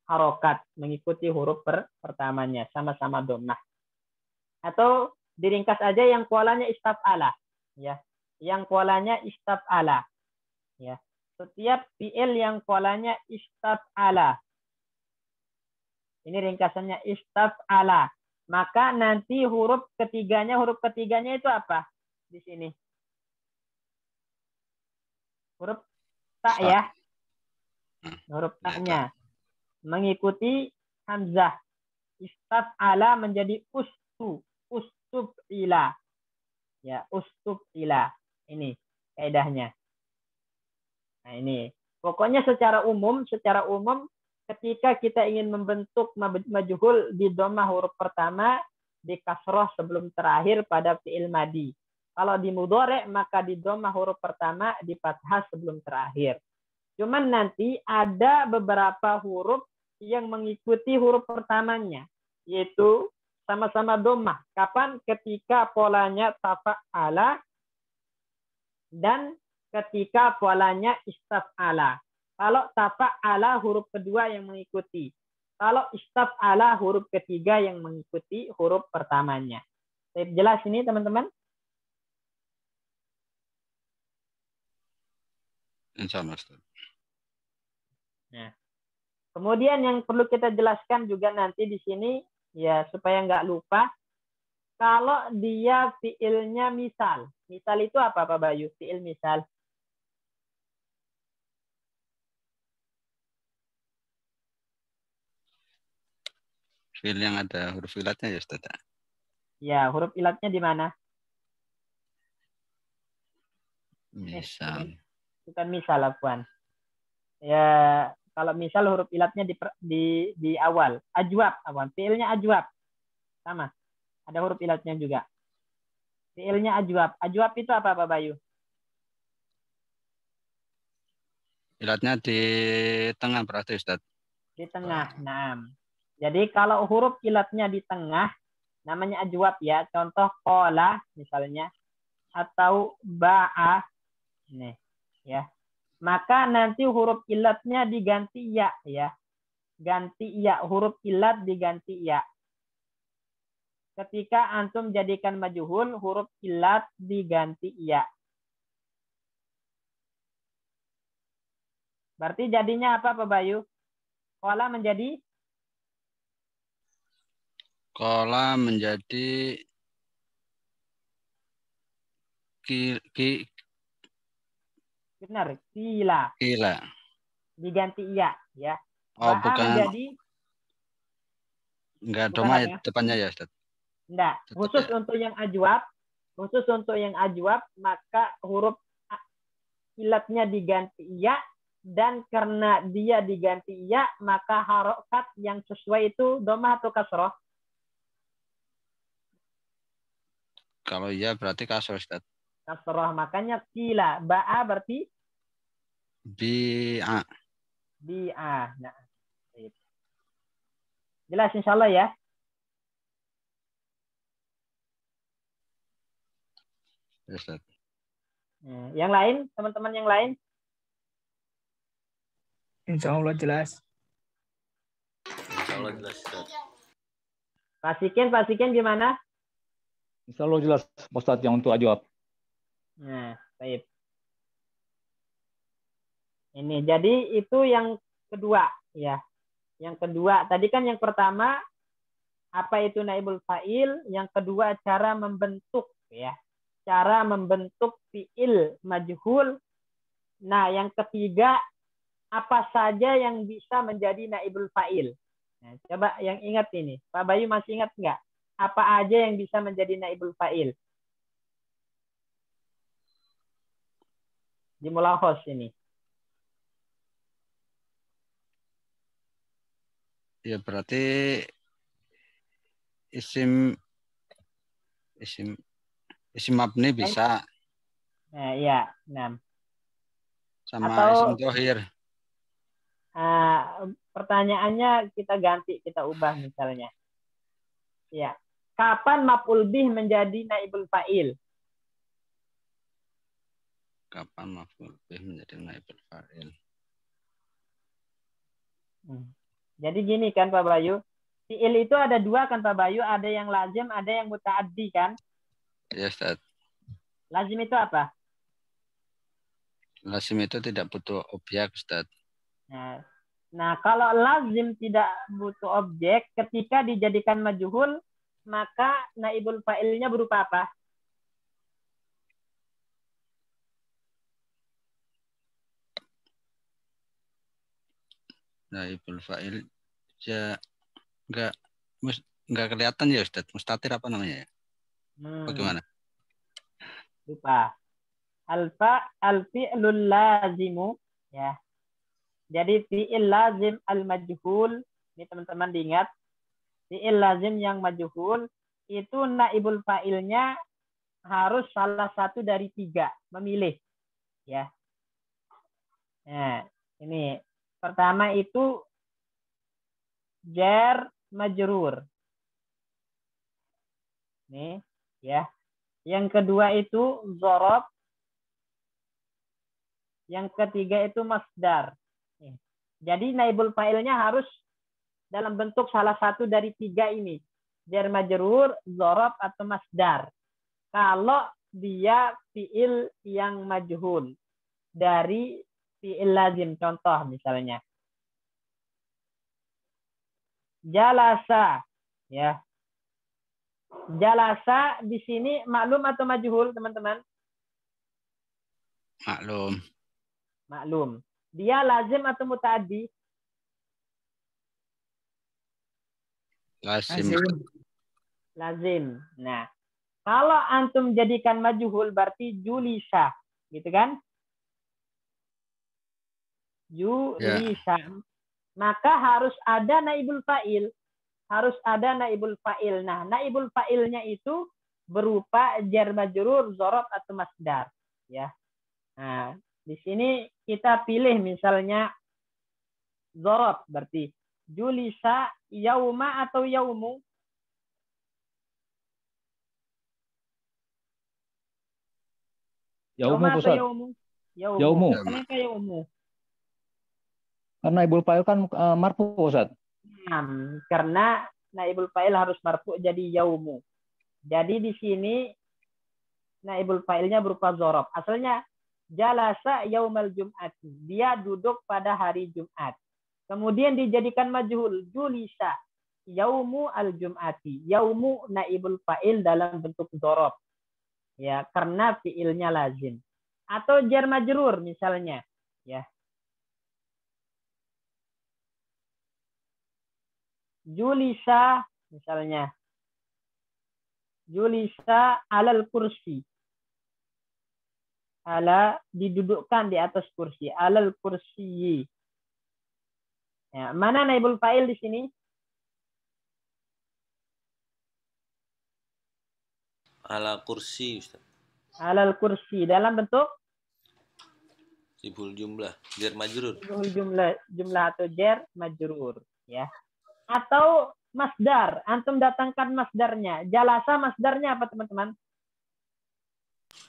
harokat mengikuti huruf pertamanya sama-sama dhammah. Atau diringkas aja yang polanya istaf'ala. Ya, yang polanya istaf'ala. Ya, setiap fi'il yang polanya istaf'ala. Ini ringkasannya istaf'ala. Maka nanti huruf ketiganya itu apa? Di sini. Huruf ta ya. Huruf ta-nya. Mengikuti hamzah. Istaf'ala menjadi ustuf'ila. Ya, ustuf'ila. Ini kaidahnya. Nah, ini. Pokoknya secara umum ketika kita ingin membentuk majhul di dhammah huruf pertama, di kasroh sebelum terakhir pada fi'il madi. Kalau di mudhari' maka di dhammah huruf pertama, di fathah sebelum terakhir. Cuman nanti ada beberapa huruf yang mengikuti huruf pertamanya, yaitu sama-sama dhammah. Kapan? Ketika polanya tafa'ala dan ketika polanya istaf'ala. Kalau tafa'ala huruf kedua yang mengikuti. Kalau istaf'ala huruf ketiga yang mengikuti huruf pertamanya. Jelas ini teman-teman? Insya Allah, Ustaz. Nah, kemudian yang perlu kita jelaskan juga nanti di sini, ya supaya nggak lupa, kalau dia fiilnya misal. Misal itu apa Pak Bayu? Fiil misal. Fiil yang ada huruf ilatnya ya Ustaz. Ya, huruf ilatnya di mana? Misal. Bukan misal, Afwan. Ya, kalau misal huruf ilatnya di awal. Ajwab, Afwan. Fiilnya ajwab. Sama. Ada huruf ilatnya juga. Fiilnya ajwab. Ajwab itu apa Pak Bayu? Ilatnya di tengah berarti Ustaz. Di tengah. Nah. Jadi kalau huruf ilatnya di tengah, namanya ajwab ya. Contoh qola misalnya. Atau ba'a. Nih, ya. Maka nanti huruf ilatnya diganti ya. Ya. Ganti ya. Huruf ilat diganti ya. Ketika antum jadikan majhul, huruf ilat diganti ya. Berarti jadinya apa Pak Bayu? Qola menjadi? Qola menjadi Benar, kila. Kila. Diganti iya, ya. Oh, Ba'a bukan. menjadi? Enggak Bukan doma apa? depannya ya Ustaz. Enggak. Tetap Khusus ya. untuk yang ajwab, maka huruf ilatnya diganti iya, dan karena dia diganti iya, maka harokat yang sesuai itu domah atau kasroh? Kalau iya berarti kasroh Ustaz. Kasroh, makanya kila. Ba'a berarti? Bi'a. Bi'a. Nah, jelas insya Allah ya. Ustaz. Yang lain, teman-teman yang lain? Insya Allah jelas. Insya Allah jelas Ustaz. Pak Sikin gimana? Insya Allah jelas Ustaz yang untuk ajwab. Nah, baik. Ini jadi itu yang kedua ya. Yang kedua, tadi kan yang pertama apa itu naibul fa'il, yang kedua cara membentuk ya. Cara membentuk fi'il majhul. Nah, yang ketiga apa saja yang bisa menjadi naibul fa'il. Nah, coba yang ingat ini. Pak Bayu masih ingat nggak? Apa aja yang bisa menjadi naibul fa'il? Di mulahos ini. Ya berarti isim mabni bisa. Nah, iya, 6. Sama Atau isim dhohir. Pertanyaannya kita ganti, kita ubah misalnya. Ya. Kapan maf'ul bih menjadi naibul fa'il? Kapan maf'ul bih menjadi naibul fa'il? Jadi gini kan Pak Bayu, fi'il itu ada dua kan Pak Bayu, ada yang lazim, ada yang muta'addi kan? Ya Ustaz. Lazim itu apa? Lazim itu tidak butuh objek Ustaz. Nah, kalau lazim tidak butuh objek, ketika dijadikan majhul, maka naibul fa'ilnya berupa apa? Naibul fa'il ya enggak kelihatan ya Ustaz. Mustatir apa namanya ya? Bagaimana? Lupa. Al-fi'lul lazimu ya. Jadi fi'il lazim al-majhul, ini teman-teman diingat. Fi'il lazim yang majhul itu naibul fa'ilnya harus salah satu dari 3, memilih ya. Nah, ini pertama itu jar majrur. Nih, ya. Yang kedua itu dzarab. Yang ketiga itu masdar. Nih. Jadi naibul fa'ilnya harus dalam bentuk salah satu dari 3 ini. Jar majrur, dzarab atau masdar. Kalau dia fi'il yang majhul dari fi'il lazim. Contoh misalnya. Jalasa, ya. Jalasa di sini maklum atau majhul, teman-teman? Maklum. Maklum. Dia lazim atau muta'addi? Lazim. Lazim. Nah, kalau antum jadikan majhul berarti julisa, gitu kan? Julisa. Maka harus ada naibul fa'il. Harus ada naibul fa'il. Nah, naibul fa'ilnya itu berupa jar majrur, dzaraf atau masdar, ya. Nah, di sini kita pilih misalnya dzaraf berarti julisa yauma atau yaumu? Yaumu, Yauma atau Ustaz. yaumu? Yaumu. Kenapa yaumu? Karena naibul fa'il kan marfu, Ustaz. Karena naibul fa'il harus marfu jadi yaumu. Jadi di sini naibul fa'ilnya berupa dzaraf. Asalnya jalasa yaumal jum'ati. Dia duduk pada hari Jumat. Kemudian dijadikan majhul, julisa yaumu al-jum'ati. Yaumu naibul fa'il dalam bentuk dzaraf. Ya, karena fiilnya lazim. Atau jar majrur misalnya, ya. Julisa misalnya. Julisa alal kursi. Ala didudukkan di atas kursi. Alal kursi. Ya, mana naibul fa'il di sini? Ala kursi, Ustaz. Alal kursi dalam bentuk Sibul jumlah, jar majrur. jumlah atau jar majrur, ya. Atau masdar, antum datangkan masdarnya. Jalasa masdarnya apa, teman-teman?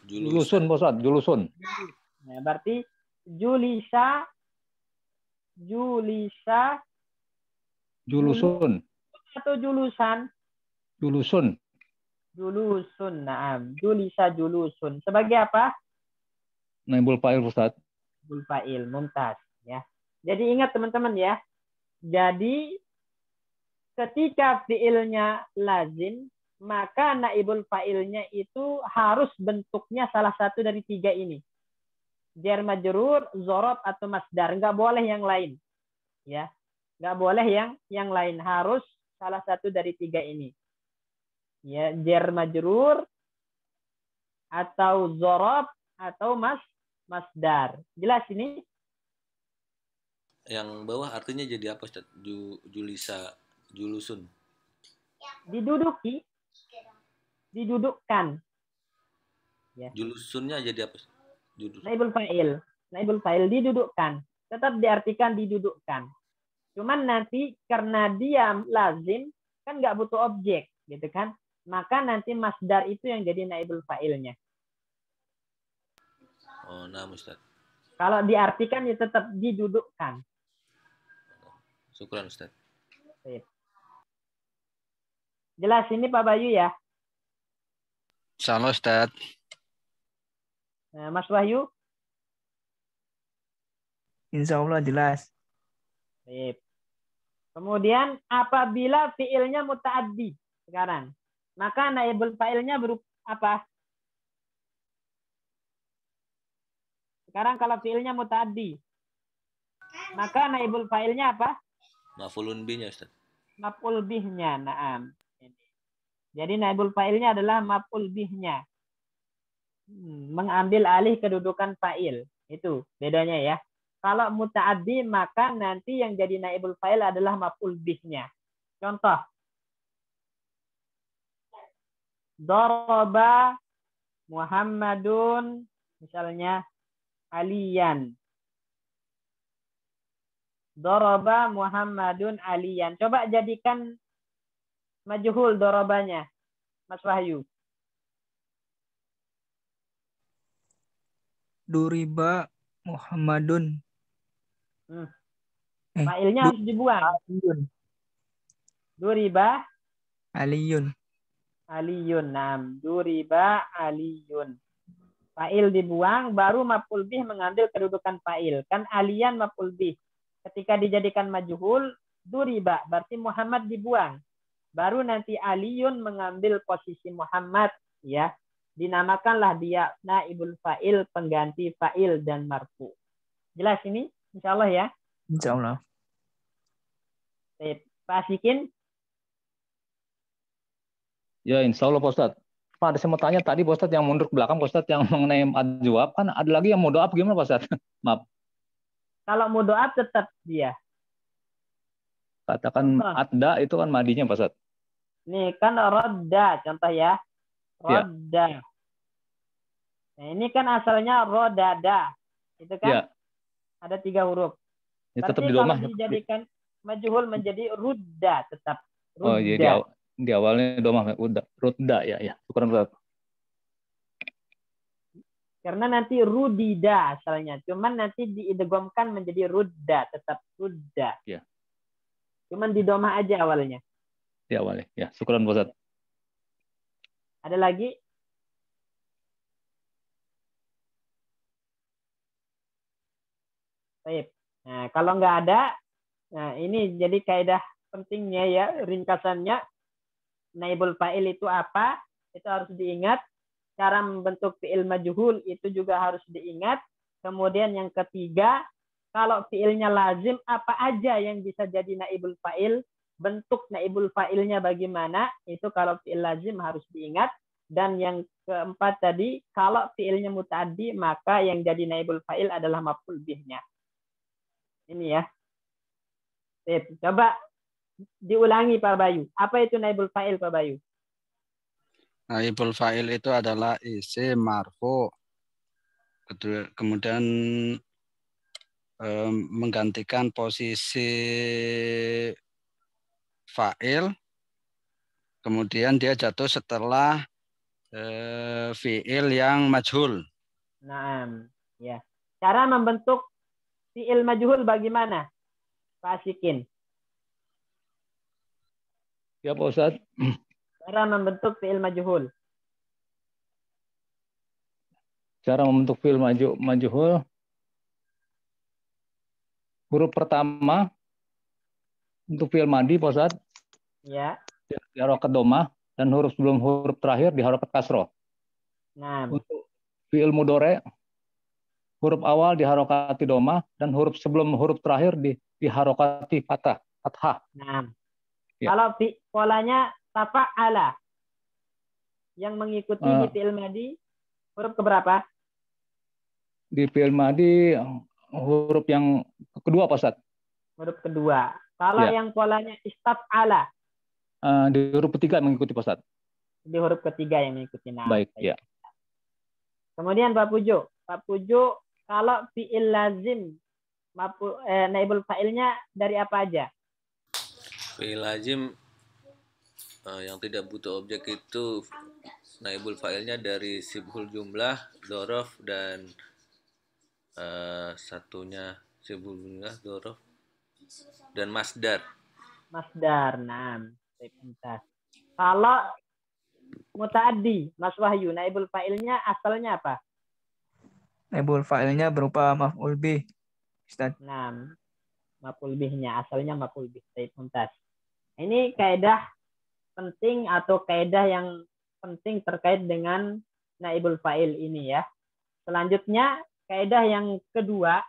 Julusun, Ustaz, julusun. Nah, berarti julisa Julusun. atau julusan? Julusun. Julusun, naam. Julisa julusun. Sebagai apa? Naibul fa'il, Ustaz. Naibul fa'il, mumtaz, ya. Jadi ingat teman-teman ya. Jadi ketika fiilnya lazim, maka naibul fa'ilnya itu harus bentuknya salah satu dari tiga ini. Jar majrur, dzaraf atau masdar. Enggak boleh yang lain. Ya. Enggak boleh yang lain. Harus salah satu dari tiga ini. Ya, jar majrur atau dzaraf atau masdar. Jelas ini? Yang bawah artinya jadi apa, Ustaz? Julisa, julusun. Diduduki. Didudukkan. Ya. Julusunnya jadi apa? Naibul fa'il. Naibul fa'il didudukkan. Tetap diartikan didudukkan. Cuman nanti karena dia lazim, kan nggak butuh objek, gitu kan? Maka nanti masdar itu yang jadi naibul fa'ilnya. Oh, nah, Ustaz. Kalau diartikan ya tetap didudukkan. Syukran, Ustaz. Jelas ini Pak Bayu ya? Salah, Ustaz. Nah, Mas Wahyu? Insya Allah jelas. Sip. Kemudian apabila fiilnya muta'addi sekarang, maka naibul fa'ilnya berupa apa? Sekarang kalau fiilnya muta'addi, maka naibul fa'ilnya apa? Maf'ulun bihnya, Ustaz. Maf'ul bihnya. Naam. Jadi naibul fa'ilnya adalah maf'ul bihnya. Mengambil alih kedudukan fa'il. Itu bedanya ya. Kalau muta'addi maka nanti yang jadi naibul fa'il adalah maf'ul bihnya. Contoh. Daraba Muhammadun misalnya aliyan. Daraba Muhammadun aliyan. Coba jadikan majhul darabanya, Mas Wahyu. Duriba Muhammadun. Fa'ilnya harus dibuang. Aliyun. Duriba Aliyun. aliyun. Nam. Duriba aliyun. Fa'il dibuang, baru maf'ul bih mengambil kedudukan fa'il. Kan alian maf'ul bih. Ketika dijadikan majhul, duriba, berarti Muhammad dibuang. Baru nanti aliyun mengambil posisi Muhammad, ya. Dinamakanlah dia naibul fa'il, pengganti fa'il dan marfu. Jelas ini? Insyaallah ya. Insyaallah. Pak Asikin? Ya, insya Allah Pak Ustadz. Pak, ada saya mau tanya tadi Pak Ustadz yang mundur ke belakang Pak Ustadz yang mengenai adjuab, kan ada lagi yang mudoab gimana Pak Ustadz? Maaf. Kalau mudoab tetap dia. Katakan adda itu kan madinya Pak Ustadz. Nih kan rodda, contoh ya. Rodda. Nah, ini kan asalnya rodada. Itu kan Ya. ada 3 huruf. Ya, Berarti tetap di kalau domah. dijadikan majhul menjadi rudda tetap. Rudda. Oh iya, di awalnya domah udah rudda ya. Syukuran Ustadz. Karena nanti rudida asalnya. Cuman nanti diidghamkan menjadi rudda, tetap rudda. Ya. Cuman di domah aja awalnya. Di awalnya. Ya, syukuran Pak Ustadz. Ada lagi? Baik. Nah, kalau nggak ada, nah ini jadi kaidah pentingnya ya, ringkasannya. Naibul fa'il itu apa? Itu harus diingat. Cara membentuk fi'il majhul itu juga harus diingat. Kemudian yang ketiga, kalau fi'ilnya lazim, apa aja yang bisa jadi naibul fa'il? Bentuk naibul fa'ilnya bagaimana? Itu kalau fi'il lazim harus diingat. Dan yang keempat tadi, kalau fi'ilnya muta'addi, maka yang jadi naibul fa'il adalah maf'ul bihnya. Ini ya. Coba diulangi Pak Bayu. Apa itu naibul fa'il Pak Bayu? Naibul fa'il itu adalah isim marfu. Kemudian menggantikan posisi fa'il. Kemudian dia jatuh setelah fi'il yang majhul. Nah, ya. Cara membentuk fi'il majhul bagaimana? Pak Asikin. Ya Pak Ustadz. Cara membentuk fi'il majhul. Cara membentuk fi'il majhul. Huruf pertama untuk fi'il madi Pak Ustadz. Ya. Di harokat domah dan huruf sebelum huruf terakhir di harokat kasroh. Nah. Untuk fi'il mudhari huruf awal di harokati domah dan huruf sebelum huruf terakhir di harokati fathah. Nah. Ya. Kalau polanya tafa'ala yang mengikuti di fi'il madi huruf keberapa? Di fi'il madi huruf yang kedua Pak Ustadz. Huruf kedua. Kalau yang polanya istaf'ala di huruf ketiga mengikuti Pak Ustadz. Di huruf ketiga yang mengikuti. Nah, baik, ya. Kemudian Pak Pujo. Pak Pujo, kalau fi'il lazim naibul fa'ilnya dari apa aja? Fi'il lazim yang tidak butuh objek itu naibul fa'ilnya dari sibhul jumlah, dzaraf dan satunya sibhul jumlah, dzaraf dan masdar. Masdar, nah. Kalau muta'addi, Mas Wahyu, naibul fa'ilnya asalnya apa? Naibul fa'ilnya berupa maf'ul bih. Ustaz. Nah, maf'ul bihnya asalnya maf'ul bih. Ini kaidah penting atau kaidah yang penting terkait dengan naibul fa'il ini ya. Selanjutnya kaidah yang kedua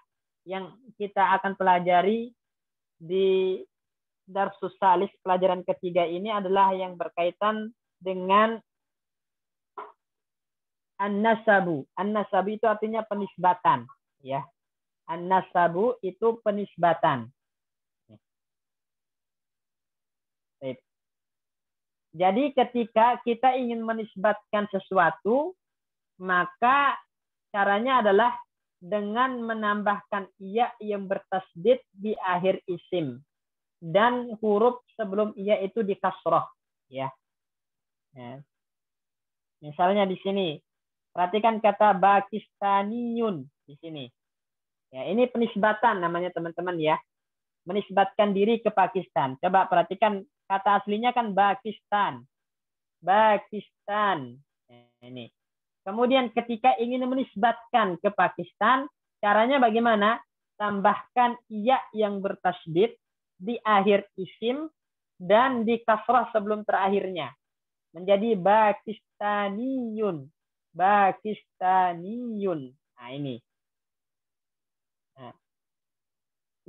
yang kita akan pelajari di Darsus Salis pelajaran ketiga ini adalah yang berkaitan dengan an-nasabu. An-nasabu itu artinya penisbatan ya. An-nasabu itu penisbatan. Jadi ketika kita ingin menisbatkan sesuatu, maka caranya adalah dengan menambahkan iya yang bertasdid di akhir isim dan huruf sebelum iya itu di kasroh, ya. Misalnya di sini, perhatikan kata Pakistaniyun di sini. Ya, ini penisbatan namanya teman-teman ya. Menisbatkan diri ke Pakistan. Coba perhatikan kata aslinya kan Pakistan. Pakistan. Ini. Kemudian ketika ingin menisbatkan ke Pakistan, caranya bagaimana? Tambahkan iya yang bertasydid di akhir isim dan di kasrah sebelum terakhirnya. Menjadi Pakistaniyun. Pakistaniyun. Nah, ini. Nah,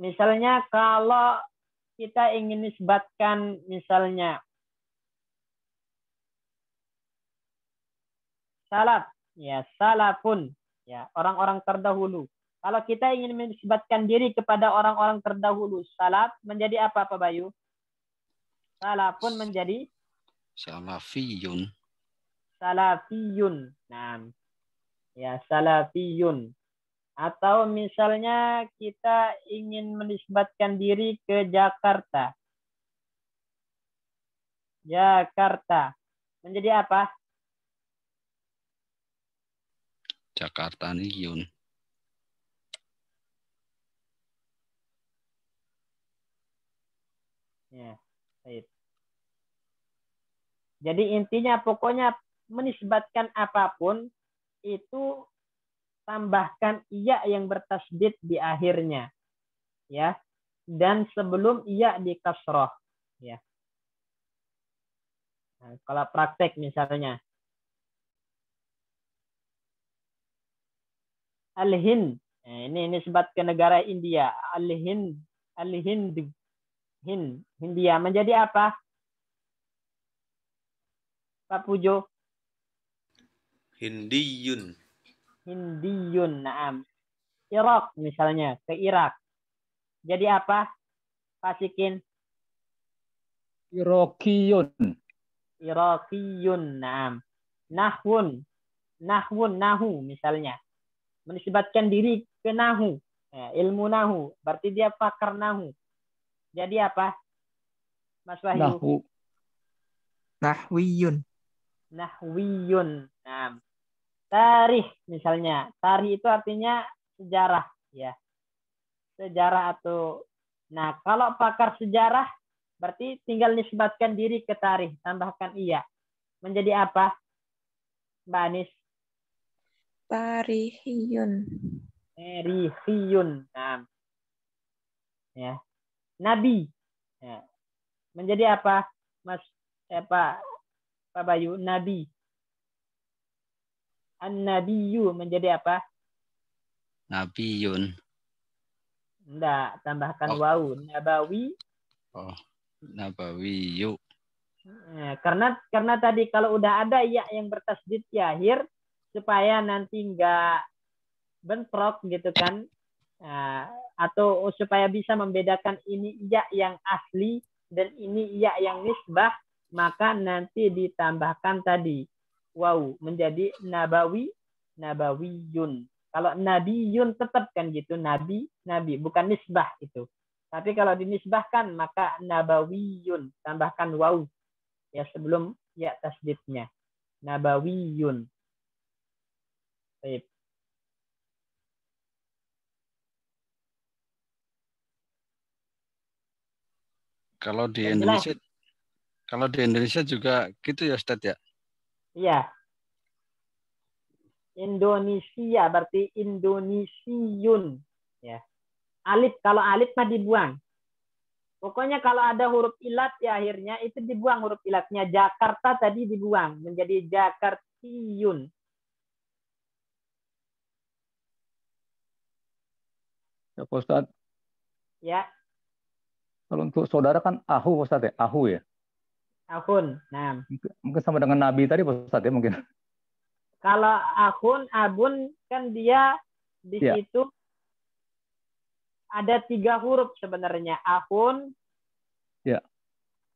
misalnya kalau kita ingin nisbatkan misalnya salaf, ya salafun, ya orang-orang terdahulu. Kalau kita ingin menisbatkan diri kepada orang-orang terdahulu, salaf menjadi apa, Pak Bayu? Salafun menjadi Salafiyun. salafiyun. Nah, ya salafiyun. Atau misalnya kita ingin menisbatkan diri ke Jakarta. Jakarta menjadi apa? Jakartaniyun. Ya, baik. Jadi intinya pokoknya menisbatkan apapun itu tambahkan iya yang bertasydid di akhirnya, ya, dan sebelum iya di kasroh, ya. Nah, kalau praktek misalnya Al-Hind, nah, ini nisbat ke negara India, Al-Hind, Al-Hind, Hindia menjadi apa? Pak Pujo? Hindiyun. Hindiyun, naam. Irak misalnya, ke Irak. Jadi apa? Fasikin? Irokiyun. Irakiyun, naam. Nahwun, nahu misalnya. Menisbatkan diri ke nahu. Ya, ilmu nahu. Berarti dia pakar nahu. Jadi apa? Mas Wahyu? Nahu. Nahwiyun. Nahwiyun. Naam. Tarikh misalnya. Tarikh itu artinya sejarah, ya. Sejarah atau nah, kalau pakar sejarah berarti tinggal nisbatkan diri ke tarikh, tambahkan iya. Menjadi apa? Mbak Anis? Tarihiyun. Tarihiyun. Nah. Ya. Nabi. Ya. Menjadi apa? Mas Pak Bayu, Nabi. An-Nabiyyu menjadi apa? Nabiyun. Enggak, tambahkan Oh. wawu. Nabawi. Oh, Nabawiyu. Ya, karena tadi kalau udah ada ya yang bertasydid di akhir supaya nanti enggak bentrok gitu kan. Nah, atau supaya bisa membedakan ini ya yang asli dan ini ya yang nisbah, maka nanti ditambahkan tadi waw menjadi nabawi, nabawiyun. Kalau nabiyun tetap kan gitu, nabi, bukan nisbah itu. Tapi kalau dinisbahkan maka nabawiyun, tambahkan waw ya sebelum ya tasdidnya. Nabawiyun. Baik. Kalau di Yang jelas. Indonesia juga gitu ya, Ustadz ya? Iya. Indonesia berarti Indonesiun, ya. Alif, kalau alif mah dibuang. Pokoknya kalau ada huruf ilat di akhirnya itu dibuang huruf ilatnya. Jakarta tadi dibuang menjadi Jakartiyun. Ya, Pak Ustadz. Ya. Kalau untuk saudara kan ahu, Pak Ustadz ya? Ahu ya? Ahun. Nah. Mungkin sama dengan Nabi tadi, Pak Ustadz ya mungkin. Kalau ahun, abun kan dia di situ ada 3 huruf sebenarnya. Ahun, ya.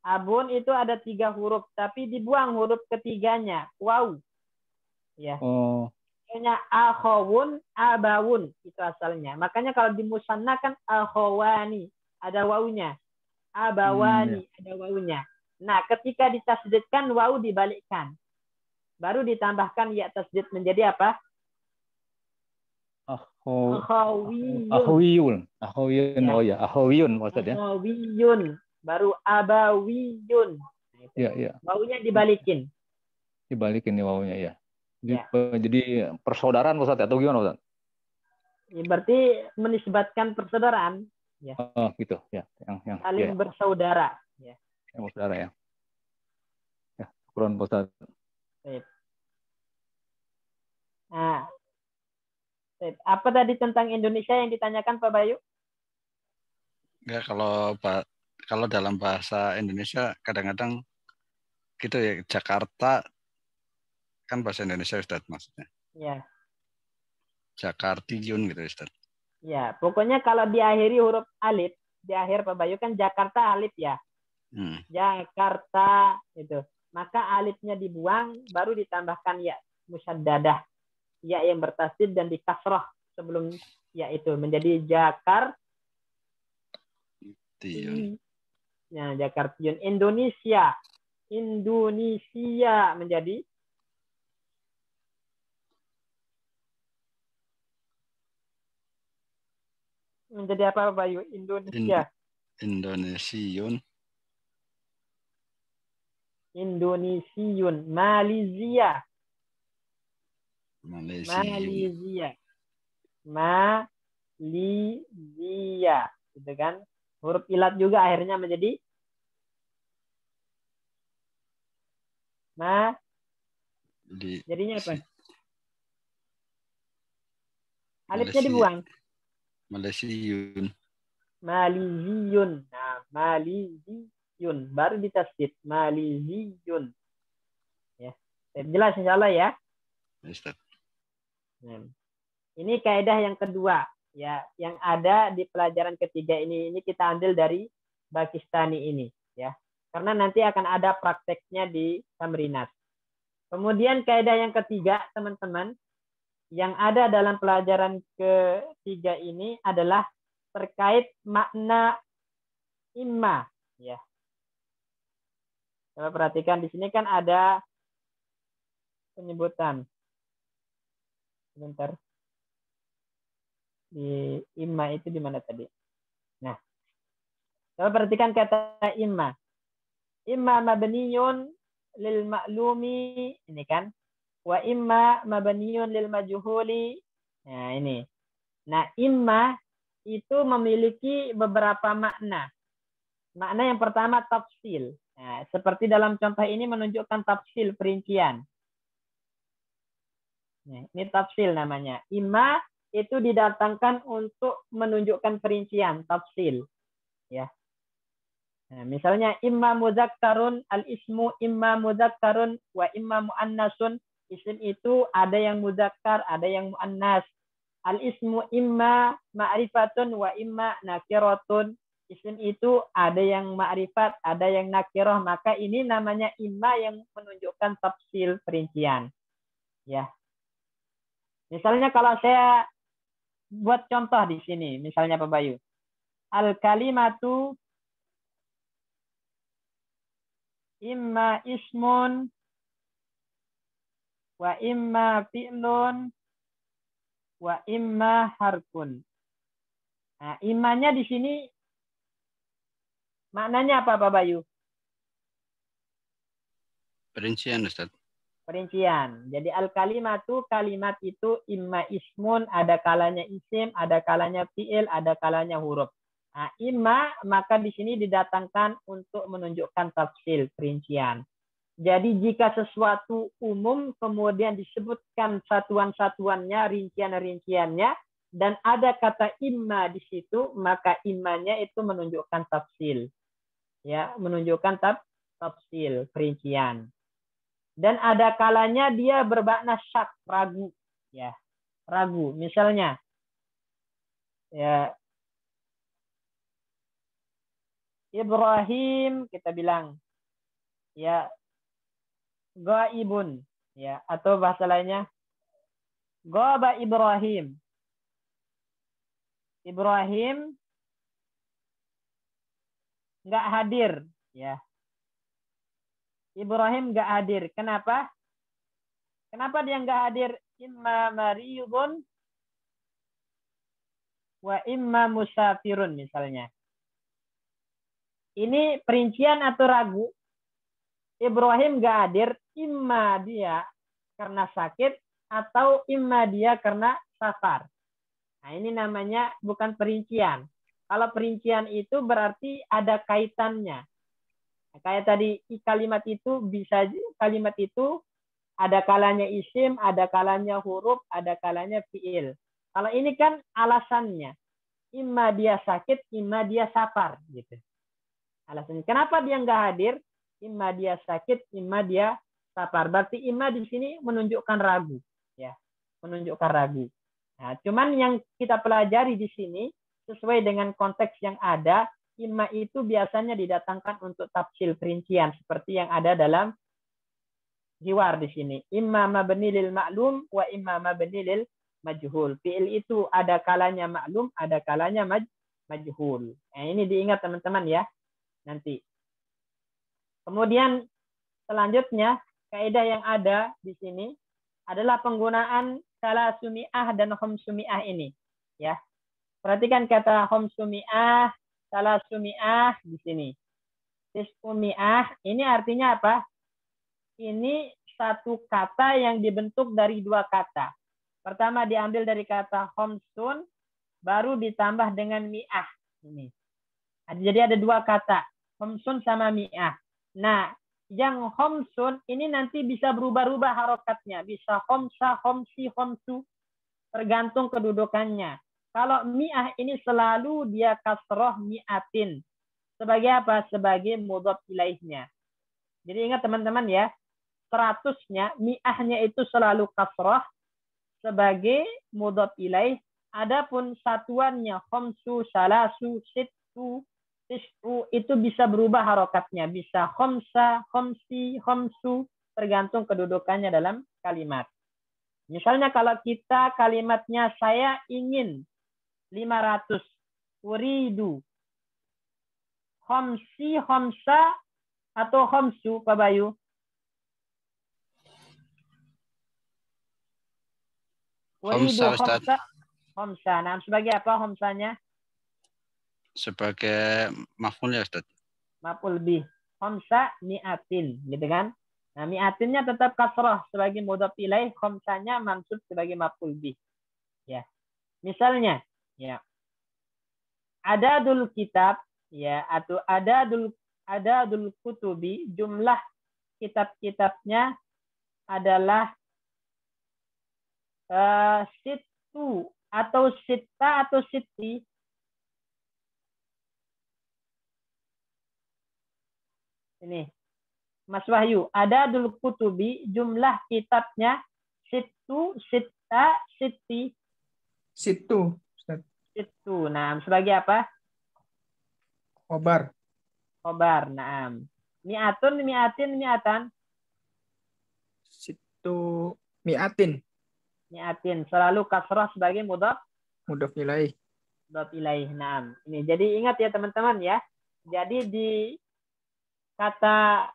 Abun itu ada 3 huruf, tapi dibuang huruf ketiganya. Wow. Ya. Oh. Makanya akhawun, abawun itu asalnya. Makanya kalau di musanna kan akhawani, ada wawunya. Abawani, ada wawunya. Nah, ketika ditasdidkan wawu dibalikkan. Baru ditambahkan ya tasdid menjadi apa? Ahawiyun. Ahawiyun. Ya. Oh ya, ahawiyun maksudnya. Ahawiyun. Baru abawiyun. Iya, iya. Wawunya dibalikin. Dibalikin nih wawunya ya. Ya. Jadi persaudaraan Ustaz atau gimana Ustaz? Ya, berarti menisbatkan persaudaraan. Ya. Oh, gitu ya. Yang Saling ya, bersaudara. Ya. yang bersaudara ya. Ya, kurang Ustaz. Baik. Nah, baik. Apa tadi tentang Indonesia yang ditanyakan Pak Bayu? Enggak, kalau dalam bahasa Indonesia kadang-kadang gitu ya, Jakarta kan bahasa Indonesia Ustaz maksudnya. Ya. Jakartiyun gitu Ustaz. Ya, pokoknya kalau diakhiri huruf alif, di akhir Pak Bayu kan Jakarta alif ya. Jakarta itu. Maka alifnya dibuang, baru ditambahkan ya musyaddadah. Ya yang bertasdid dan dikasroh sebelum ya itu menjadi Jakartiyun. Ya, Jakartiyun. Indonesia menjadi apa Bayu? Indonesia. Indonesiun. Malaysia. Gitu kan? Huruf ilat juga akhirnya menjadi jadinya apa? Alifnya dibuang. Malaysiun. Nah, Malaysiun baru ditasdid. Malaysiun. Ya. Jelas insyaallah ya. Ustaz. Nah, ini kaidah yang kedua ya, yang ada di pelajaran ketiga ini kita ambil dari Bakistani ini ya. Karena nanti akan ada prakteknya di Tamrinat. Kemudian kaidah yang ketiga, teman-teman, yang ada dalam pelajaran ketiga ini adalah terkait makna imma ya. Coba perhatikan di sini kan ada penyebutan. Sebentar. Di imma itu di mana tadi? Nah, coba perhatikan kata imma. Imma mabniyun lil ma'lumi, ini kan. Wa imma mabniyun lil majhuli. Nah, ini. Nah, imma itu memiliki beberapa makna. Makna yang pertama tafsil. Nah, seperti dalam contoh ini menunjukkan tafsil, perincian. Nah, ini tafsil namanya. Imma itu didatangkan untuk menunjukkan perincian, tafsil. Ya. Nah, misalnya imma mudzakkarun, al-ismu imma mudzakkarun wa imma muannasun. Isim itu ada yang mudzakkar, ada yang muannas. Al-ismu imma ma'rifatun wa imma nakiratun. Isim itu ada yang ma'rifat, ada yang nakirah. Maka ini namanya imma yang menunjukkan tafsil, perincian. Ya. Misalnya kalau saya buat contoh di sini, misalnya Pak Bayu. Al-kalimatu imma ismun wa imma fi'lun wa imma harfun. Nah, immanya di sini maknanya apa Pak Bayu? Perincian Ustaz. Perincian. Jadi al-kalimatu, kalimat itu imma ismun, ada kalanya isim, ada kalanya fi'il, ada kalanya huruf. Nah, imma maka di sini didatangkan untuk menunjukkan tafsil, perincian. Jadi jika sesuatu umum kemudian disebutkan satuan-satuannya, rincian-rinciannya, dan ada kata imma di situ, maka immanya itu menunjukkan tafsil. Ya, menunjukkan tafsil, perincian. Dan ada kalanya dia bermakna syak, ragu, ya, ragu. Misalnya, ya, Ibrahim kita bilang, ya, ghaibun, ya, atau bahasa lainnya, ghaba Ibrahim. Ibrahim nggak hadir, ya. Ibrahim nggak hadir. Kenapa? Kenapa dia nggak hadir? Imma mariyubun wa imma musafirun misalnya. Ini perincian atau ragu? Ibrahim nggak hadir, imma dia karena sakit atau imma dia karena safar. Nah, ini namanya bukan perincian. Kalau perincian itu berarti ada kaitannya. Nah, kayak tadi kalimat itu ada kalanya isim, ada kalanya huruf, ada kalanya fiil. Kalau ini kan alasannya. Imma dia sakit, imma dia safar gitu. Alasannya. Kenapa dia nggak hadir? Imma dia sakit, imma dia safar. Berarti imma di sini menunjukkan ragu, ya, menunjukkan ragu. Nah, cuman yang kita pelajari di sini sesuai dengan konteks yang ada, imma itu biasanya didatangkan untuk tafsil perincian seperti yang ada dalam jiwar di sini. Imma mabni lil ma'lum wa imma mabni lil majhul. Fi'il itu ada kalanya maklum, ada kalanya majhul. Nah, ini diingat teman-teman ya. Nanti. Kemudian selanjutnya kaidah yang ada di sini adalah penggunaan salasumi'ah dan khamsumi'ah ini, ya. Perhatikan kata khamsumi'ah, salasumi'ah di sini. Tis'umi'ah ini artinya apa? Ini satu kata yang dibentuk dari dua kata. Pertama diambil dari kata khamsun, baru ditambah dengan mi'ah. Ini. Jadi ada dua kata, khamsun sama mi'ah. Nah, yang khamsun ini nanti bisa berubah-ubah harokatnya. Bisa khamsa, khamsi, khamsu. Tergantung kedudukannya. Kalau mi'ah ini selalu dia kasroh mi'atin. Sebagai apa? Sebagai mudhaf ilaihnya. Jadi ingat teman-teman ya. 100-nya, mi'ahnya itu selalu kasroh sebagai mudhaf ilaih. Adapun satuannya khamsu, salasu, sittu, tis'u itu bisa berubah harokatnya. Bisa khamsa, khamsi, khamsu. Tergantung kedudukannya dalam kalimat. Misalnya kalau kita kalimatnya saya ingin 500. Uridu. Khamsi, khamsa, atau khamsu, Pak Bayu? Khamsa, Ustaz. Khamsa. Nah, sebagai apa khamsanya? Sebagai maf'ul ya, Ustaz. Maf'ul bih. Khamsa mi'atin, gitu kan? Nah, mi'atinnya tetap kasrah sebagai mudhaf ilaih, khamsanya mansub sebagai maf'ul bih. Ya. Misalnya, ya. Adadul kitab, ya, atau adadul kutubi, jumlah kitab-kitabnya adalah situ atau sita atau siti. Ini Mas Wahyu, adadul kutubi, jumlah kitabnya situ, sita, siti. Situ. Ustaz. Situ. Nah, sebagai apa? Khobar. Khobar. Nah, mi'atun, mi'atin, mi'atan. Situ mi'atin. Mi'atin. Selalu kasrah sebagai mudhaf. Mudhaf ilaih. Mudhaf ilaih. Nah, ini. Jadi ingat ya teman-teman ya. Jadi di kata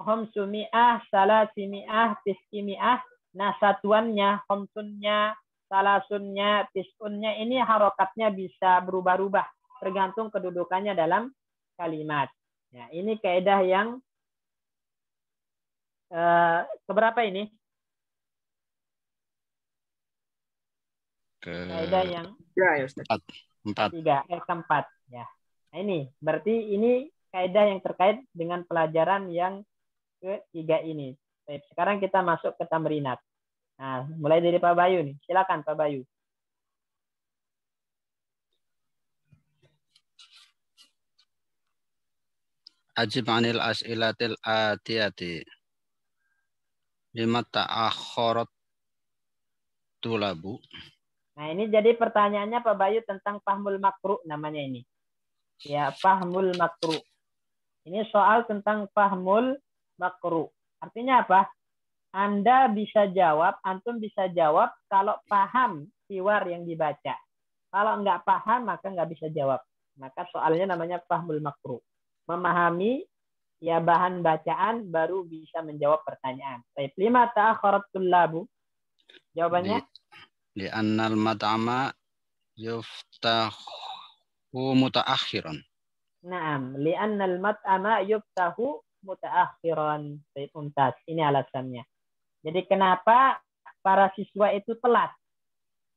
khamsumi'ah, salasimi'ah, tis'imi'ah, nah satuannya, khamsunnya, salasunnya, tis'unnya ini harokatnya bisa berubah-ubah tergantung kedudukannya dalam kalimat. Nah, ini kaidah yang keberapa ini? Kaidah yang Ya, Ustaz. keempat. Ya. Nah, ini berarti ini kaidah yang terkait dengan pelajaran yang ketiga ini. Baik, sekarang kita masuk ke tamrinat. Nah, mulai dari Pak Bayu nih. Silakan Pak Bayu. Ajib anil as'ilatil atiyati. Lima ta'akharat tulabu. Nah, ini jadi pertanyaannya Pak Bayu tentang fahmul makruh namanya ini. Ya, fahmul makruh. Ini soal tentang fahmul makruh. Artinya apa? Anda bisa jawab, antum bisa jawab kalau paham siwar yang dibaca. Kalau nggak paham, maka nggak bisa jawab. Maka soalnya namanya fahmul makruh. Memahami ya bahan bacaan baru bisa menjawab pertanyaan. Baik, lima ta'akharat tullabu. Jawabannya? Li'annal mat'ama yuftahu mutaakhiran. Naam, li'annal mat'ama yuftahu mutaakhiran. Baik, mumtaz. Ini alasannya. Jadi kenapa para siswa itu telat?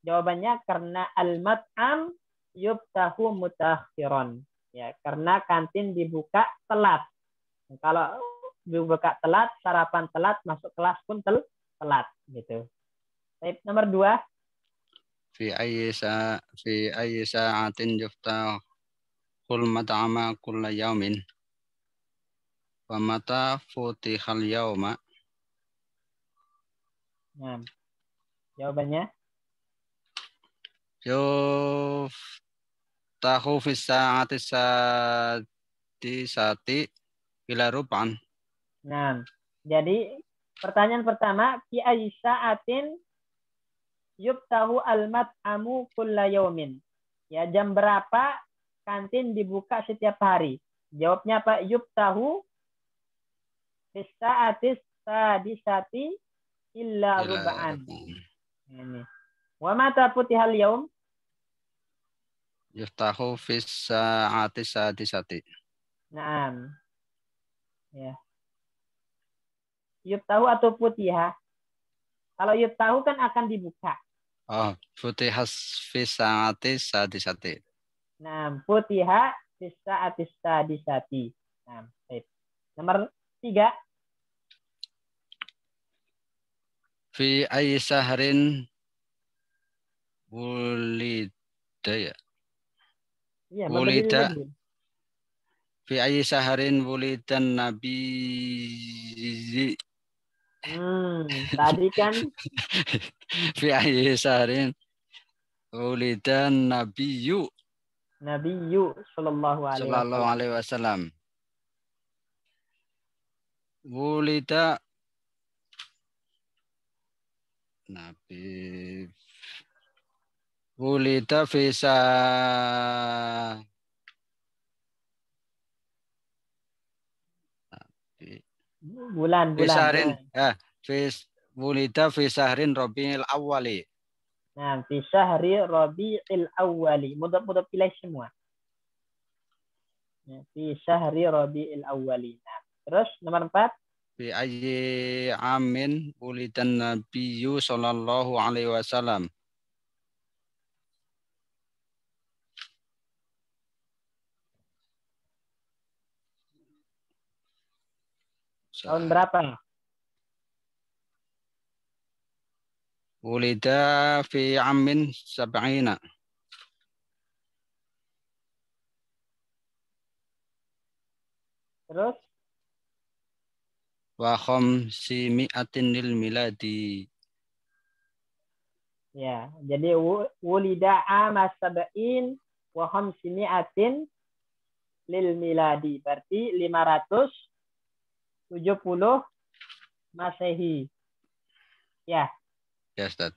Jawabannya karena al-mat'am yubtahu mutakhiron. Ya, karena kantin dibuka telat. Kalau dibuka telat, sarapan telat, masuk kelas pun telat gitu. Baik, nomor 2. Fi ayyi sa'atin yuftahul mat'ama kulla yaumin. Wa mata futihal yauma. Nah, jawabannya Yuftahu fi sa'ati sadisati ila ruban. Nah, jadi pertanyaan pertama, fi ayyi sa'atin yubtahu al-mat'amu kulla yaumin. Ya, jam berapa kantin dibuka setiap hari? Jawabnya apa? Yubtahu fi sa'atis sadisati illa ruba'an. Ini. Wa mata futihal yaum? Yuftahu fi sa'ati sadisati. Naam. Ya. Yubtahu atau putiha? Kalau yubtahu kan akan dibuka. Oh, futihas fi sa'ati sadisati. Nah, putiha bisa atista disati. Nah, baik. Nomor 3. Fi ayyi sahrin wulida ya. Iya, Wulida. berdiri. Fi ayyi sahrin wulidan nabi. Tadi kan Fi ayyi sahrin wulidan nabiyyu Nabi sallallahu alaihi sallallahu wasallam. alaihi wasallam. Wulida Nabi Wulida Fisa Fisarin Bulan-bulan. ya Wulida Fisahrin Rabiul Awwali. Nah, fi syahri Rabiul Awwali. Mudah-mudah pilih semua. Ya, fi syahri Rabiul Awwali. Nah, terus nomor 4. Fi ayyi amin wulidan nabiyyu sallallahu alaihi wasallam. Tahun berapa? Wulida fi amin sab'ina. Terus Wa khamsimi'atin lil miladi. ya, jadi wulida ama sab'in wa khamsimi'atin lil miladi. Berarti 570 Masehi. Ya. Ya, Ustaz.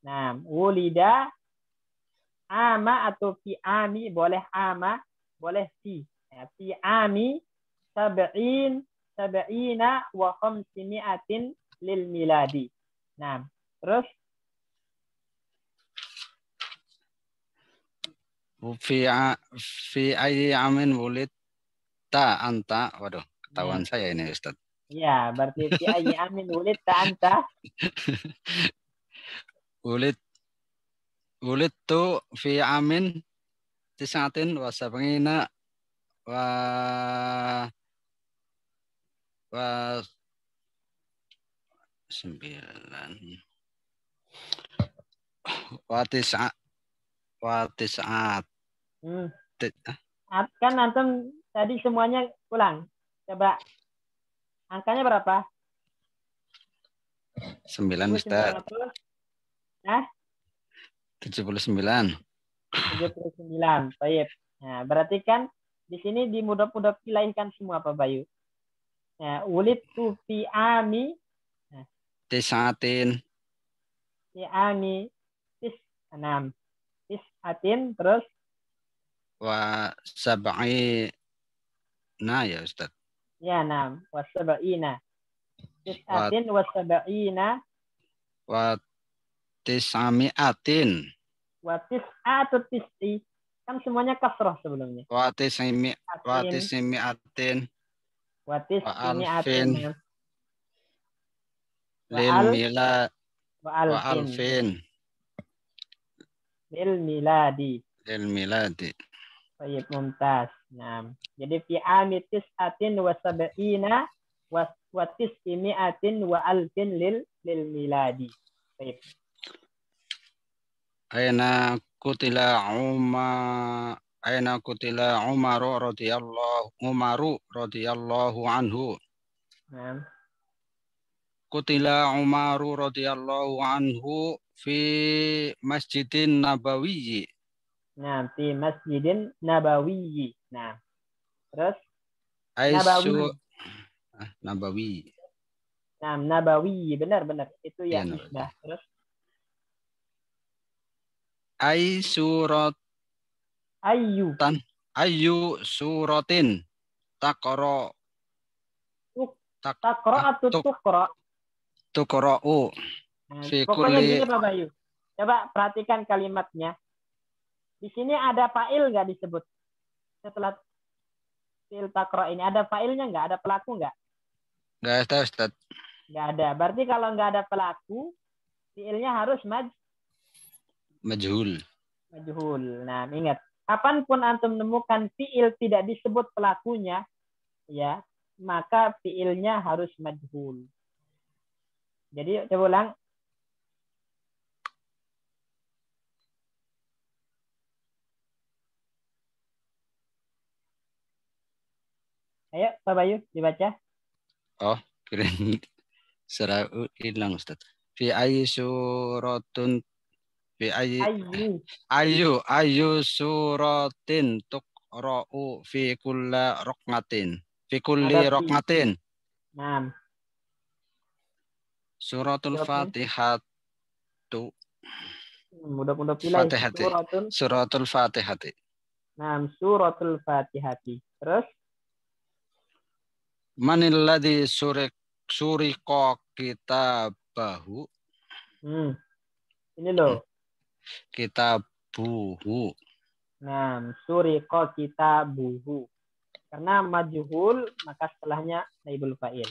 Nah, wulida ama atau fi ami, boleh ama, boleh fi. Ya, fi ami sab'ina wa khamsimi'atin lil miladi. Nah, terus Fi ayyi amin wulidta anta. Waduh, ketahuan saya ini, Ustaz. Ya, berarti fi ayyi amin wulidta anta. Wulidtu fi amin tis'atin wa sab'ina wa 9 wa tis'at. Kan antum tadi semuanya ulang. Coba angkanya berapa? 9, Ustaz. 79. 79. Baik. Nah, berarti kan di sini dimudah-mudah pilihkan semua Pak Bayu. Nah, wulidtu fi ami tis'atin. Fi ami tis'atin terus Wa sab'ina ya Ustaz. Ya, 6 wa sab'ina. Tis'atin wa sab'ina wa tis'ami'atin. Wa tis'atu tis'i. Kan semuanya kasrah sebelumnya. Wa tis'imi'atin. Wa tis'imi'atin. lil Wa'al milad wa wa alfin. alfin Lil miladi. lil miladi. Baik, mumtaz. Nah, jadi fi ami tis'atin wa sab'ina wa tis'imi'atin wa alfin lil miladi. Baik. Aina kutila Umaru radhiyallahu anhu. Nah, Kutila Umaru radhiyallahu anhu fi Masjidin Nabawiyyi. nah fi Masjidin Nabawi. Nah, terus Aisu Nabawi. Nah, Nabawi, benar. Itu ya, Iya, Nabawi. sudah. Terus Ai suratan ayu suratin taqra takro atau tukro. tuqra'u Nah, fi pokoknya kulli. gini Pak Bayu. Coba perhatikan kalimatnya. Di sini ada fa'il nggak disebut? Setelah fi'il takro ini ada fa'ilnya nggak? Ada pelaku nggak? Nggak ada, Ustaz. Nggak ada. Berarti kalau nggak ada pelaku, fi'ilnya harus Majhul. majhul. Nah, ingat. Kapanpun antum menemukan fi'il tidak disebut pelakunya, ya, maka fi'ilnya harus majhul. Jadi coba ulang. Ayo, Pak Bayu dibaca. Oh, keren. Serau hilang, Ustaz. Fi ayyi suratun fi ayu suratin tuqra'u fi kulli raqatin. Fi kulli Ada fi. raqatin. Nah, Suratul jawabnya. Fatihatu. Mudah-mudah pilih. Fatihati. Suratul Fatihati. Nah, suratul Fatihati. Terus Manil ladzi suriqa kitabahu. Ini loh. Kitabuhu. Nah, suriqa kitabuhu. Karena majhul, maka setelahnya naibul fa'il.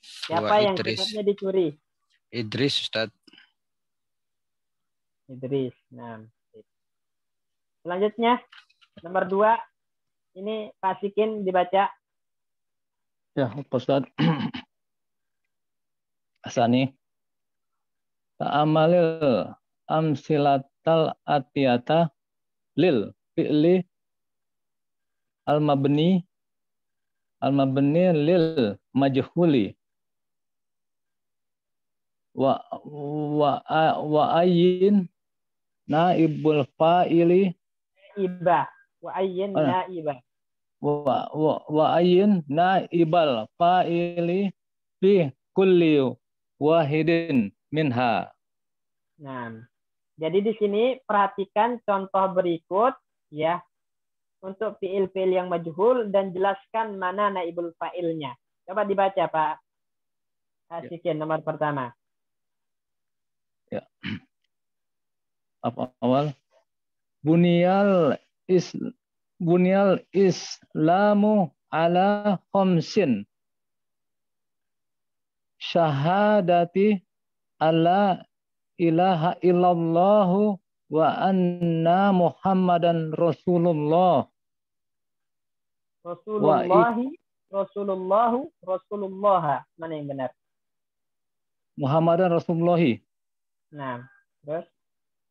Siapa yang kitabnya dicuri? Idris, Ustaz. Idris. Nah, selanjutnya nomor 2. Ini Pak Sikin dibaca. Ya, Ustaz. Asani. Ta'amalil amsilatal atiyata lil fi'li al-mabni lil majhuli wa ayyin naibul fa'ili wa ayyin naibah. Wa ayyin naibal fa'ili fi kulli wahidin minha. Nah, jadi di sini perhatikan contoh berikut ya untuk fiil-fiil yang majhul dan jelaskan mana naibul fa'ilnya. Coba dibaca Pak Asikin nomor pertama. Ya. Apa awal? Bunyal Islamu ala khamsin. Syahadati alla ilaha illallahu wa anna Muhammadan Rasulullah. Rasulullah. Mana yang benar? Muhammadan Rasulullahi. Nah, terus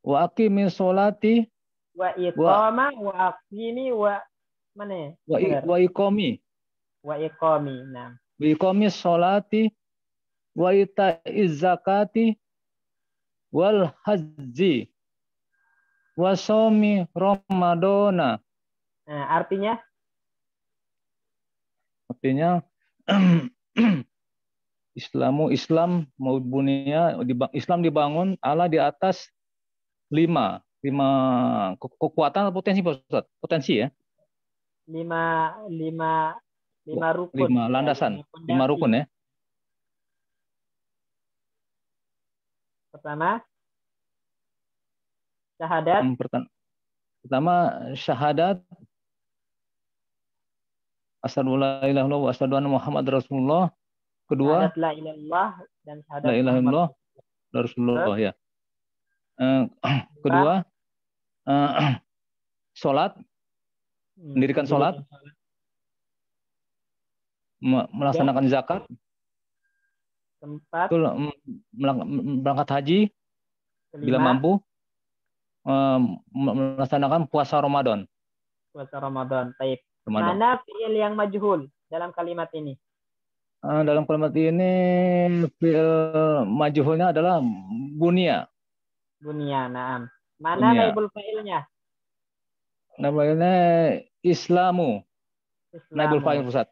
Wa aqimis sholati wa iqama wa aqimi wa mana? Wa iqami. Wa iqami. Nah. Wa iqamis sholati wa ita'iz zakati wal haji wa shaumi ramadana. Nah, artinya Islam mau bunia Islam dibangun ala di atas 5 kekuatan atau potensi ya 5 rukun 5 landasan 5 rukun ya. Pertama syahadat. Pertama syahadat asyhadu alla ilaha illallah wa asyhadu anna Muhammadar Rasulullah. Kedua, Syahadat la ilaha illallah dan syahadat la ilaha Muhammad. illallah Rasulullah ya. Kedua, sholat, mendirikan sholat, melaksanakan zakat, Keempat, berangkat haji bila kelima, mampu, melaksanakan puasa Ramadan. puasa Ramadan. Taib. Ramadan. Mana fi'il yang majhul dalam kalimat ini? Dalam kalimat ini fi'il majhulnya adalah bunia. Bunia, naam. Mana Bunia. naibul fa'ilnya? Namanya Islamu. Naibul fa'il Ustaz.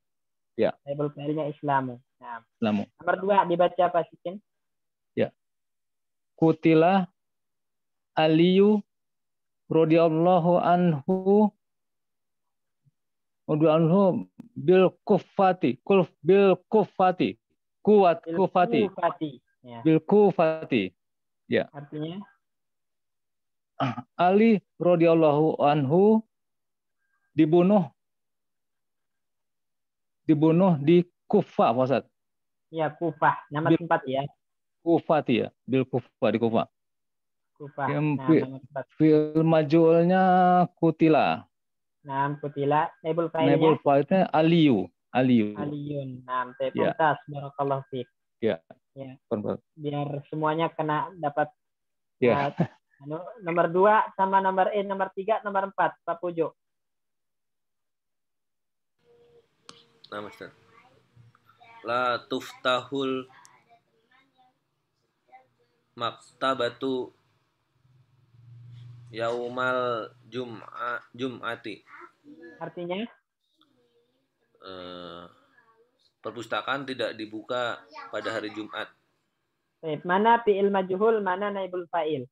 Ya. Naibul fa'ilnya Islamu. Naam. Islamu. Nomor 2 dibaca apa Sikin? Ya. Kutila Aliyu radhiyallahu anhu bil kufati Ya. bil kufati ya. Artinya Ali radhiyallahu anhu dibunuh di Kufah, Pak Ustaz. ya Kufah, nama tempat ya. Kufati ya, bil Kufah di Kufah. Kufah. Yang Nama tempat. fi'il majhulnya kutila. Naam kutila. Naibul Naibul fa'ilnya fa'ilnya Aliyu. Aliyun. Naam, taib. Ya. Mumtaz. Barakallahu fiik. Ya. Ya. Benar. Biar semuanya kena dapat. Ya. Nomor 2 sama nomor 3, nomor 4, Pak Pujo. Nah, Ustaz. La tuftahul maktabatu yaumal jum'ati. Artinya? Perpustakaan tidak dibuka pada hari Jumat. Taib. Mana fi'il majhul, mana naibul fa'il?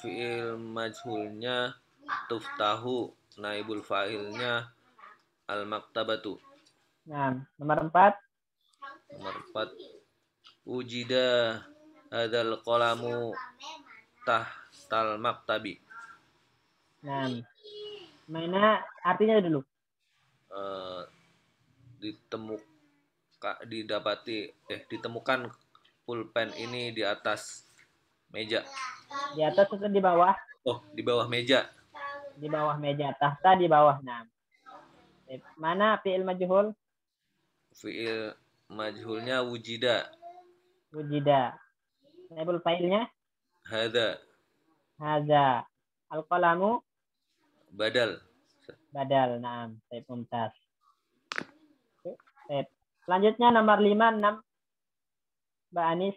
Fi'il majhulnya tuftahu, naibul fa'ilnya al-maktabatu. Nah, nomor 4. Nomor 4. Ujida hadzal qalamu tahtal maktabi. Nah, mana artinya dulu? Ditemukan pulpen ini di atas meja. Di atas atau di bawah? Oh, di bawah meja. Di bawah meja. Tahta di bawah. Nah. Mana fi'il majhul? Fi'il majhulnya wujida. Wujida. Naibul fa'ilnya? Hadza. Hadza. Al-qalamu? Badal. Badal. Nah, taib mumtaz. Taib. Selanjutnya nomor 5, 6. Mbak Anis.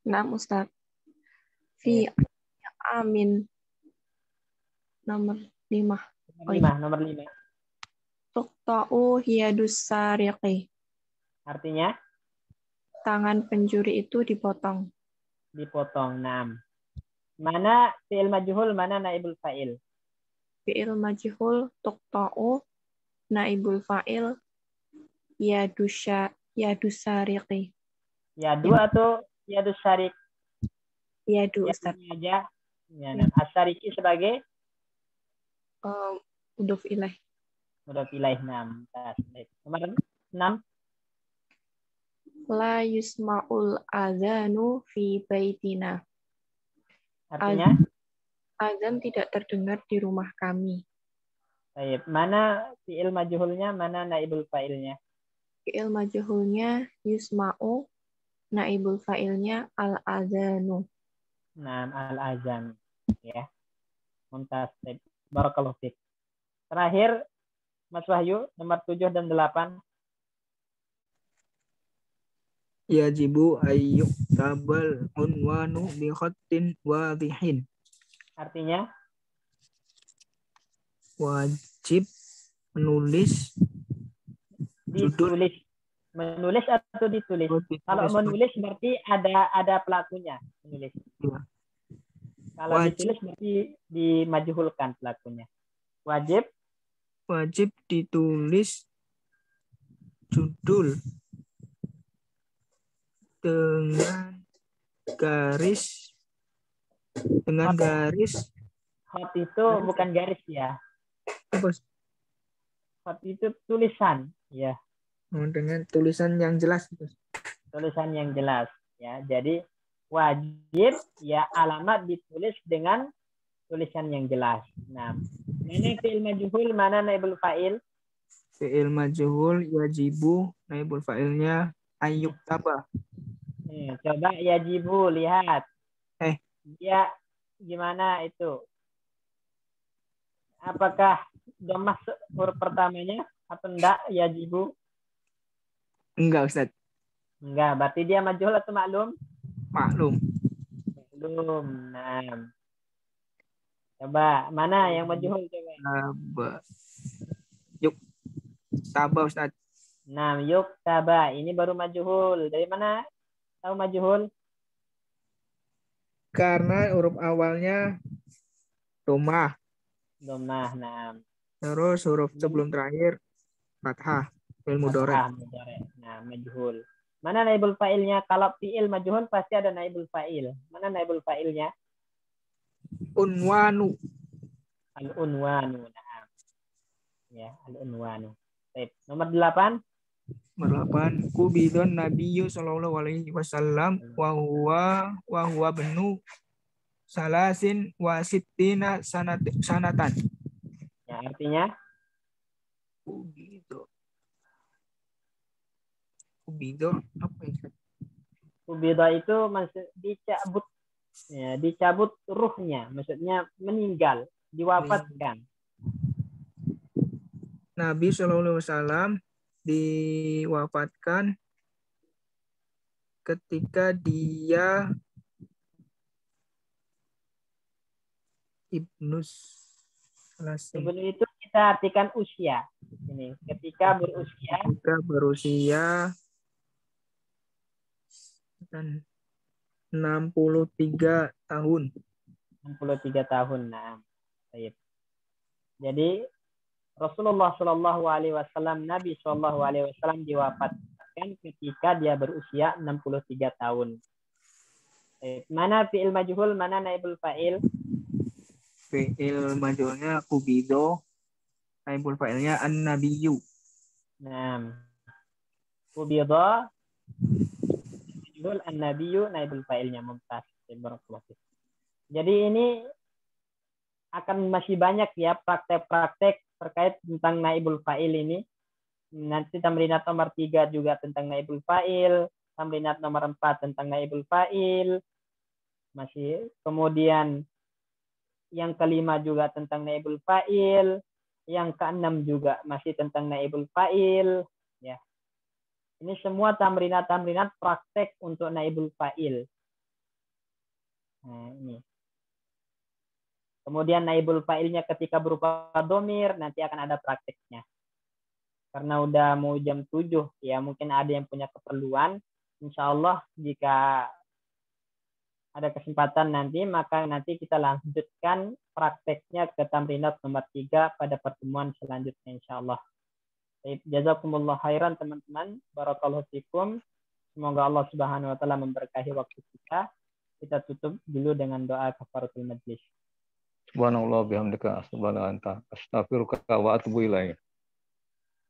Nah, Ustaz. Fi amin. Nomor 5. Nomor 5. Tuqta'u hiyadus sariqi. Artinya? Tangan pencuri itu dipotong. Dipotong. 6. Mana fi'il majhul, mana naibul fa'il? Fi'il majhul tuqta'u, naibul fa'il yadusariqi. Yadu atau yadus syarik? Yadu, Ustaz. Aja. Ya, nah. As-syariki sebagai mudhof ilaih. Mudhof ilaih. 6. Nomor 6. La yusma'ul adzanu fi baitina. Artinya? Azan tidak terdengar di rumah kami. Baik. Mana fi'il majhulnya, mana naibul fa'ilnya? Fi'il majhulnya yusma'u, naibul fa'ilnya al-adzanu. Nah, al-azan. Ya. Mumtaz. Barakallahu fiik. Terakhir, Mas Wahyu, nomor 7 dan 8. Yajibu ayyuktabal unwanu bi khattin wadhihin. Artinya? Wajib menulis Ditulis. Menulis atau ditulis? Kalau menulis berarti ada pelakunya. Menulis. Ya. Kalau ditulis berarti dimajhulkan pelakunya. Wajib ditulis judul dengan garis dengan garis Khot itu bukan garis ya. apa? Khot itu tulisan, ya. Dengan tulisan yang jelas, Bos. Tulisan yang jelas, ya. Jadi wajib ya alamat ditulis dengan tulisan yang jelas. Nah, mana fi'il majhul, mana naibul fa'il? Fi'il majhul yajibu, naibul fa'ilnya ayyuk tabah. Coba yajibu, lihat. Dia gimana itu? Apakah dhammah huruf pertamanya atau enggak yajibu? Enggak, Ustaz. Enggak, berarti dia majhul atau maklum? Maklum. Maklum. Nah. Coba, mana yang majhul coba? Tabah. Yuk. Tabah, Ustaz. Nah, yuk tabah. Ini baru majhul. Dari mana tahu majhul? Karena huruf awalnya dhammah. Dhammah, nah. Terus huruf sebelum terakhir fathah. Fi'il mudhari'. Fathah, mudhari'. Nah, majhul. Mana naibul fa'ilnya? Kalau fi'il majhul pasti ada naibul fa'il. Mana naibul fa'ilnya? Unwanu. Al-unwanu. Nah. Ya, al-unwanu. Baik. Nomor 8. Nomor 8. Kubidon Nabiyyu sallallahu alaihi wasallam wa huwa benu salasin wa sittina sanatan. Ya, artinya Kubido apa ya? Kubido itu maksud dicabut, ya, dicabut ruhnya, maksudnya meninggal, diwafatkan. Nabi Shallallahu Alaihi Wasallam diwafatkan ketika dia Ibnu itu kita artikan usia. Ini ketika berusia. Ketika berusia 63 tahun. 63 tahun. Nah, baik. Jadi Rasulullah Shallallahu Alaihi Wasallam, Nabi Shallallahu Alaihi Wasallam diwafatkan ketika dia berusia 63 tahun. Mana fi'il majhul, mana naibul fa'il? Fi'il majhulnya kubido, naibul fa'ilnya an-nabiyyu. Nah, kubido, majhul, an-nabiyyu, naibul fa'ilnya mumtaz. Jadi ini akan masih banyak ya praktek-praktek terkait tentang naibul fa'il ini. Nanti tamrinat nomor 3 juga tentang naibul fa'il, tamrinat nomor 4 tentang naibul fa'il. Masih kemudian yang kelima juga tentang naibul fa'il, yang keenam juga masih tentang naibul fa'il, ya. Ini semua tamrinat-tamrinat praktek untuk naibul fa'il. Nah, ini. Kemudian naibul fa'ilnya ketika berupa domir, nanti akan ada prakteknya. Karena udah mau jam 7, ya mungkin ada yang punya keperluan. Insya Allah jika ada kesempatan nanti, maka nanti kita lanjutkan prakteknya ke tamrinat nomor 3 pada pertemuan selanjutnya insya Allah. Jazakumullah khairan teman-teman. Barakallahu fikum. Semoga Allah Subhanahu wa taala memberkahi waktu kita. Kita tutup dulu dengan doa kafaratul majlis. Subhanallah bihamdika subhanaka anta astaghfiruka wa atubu ilaik.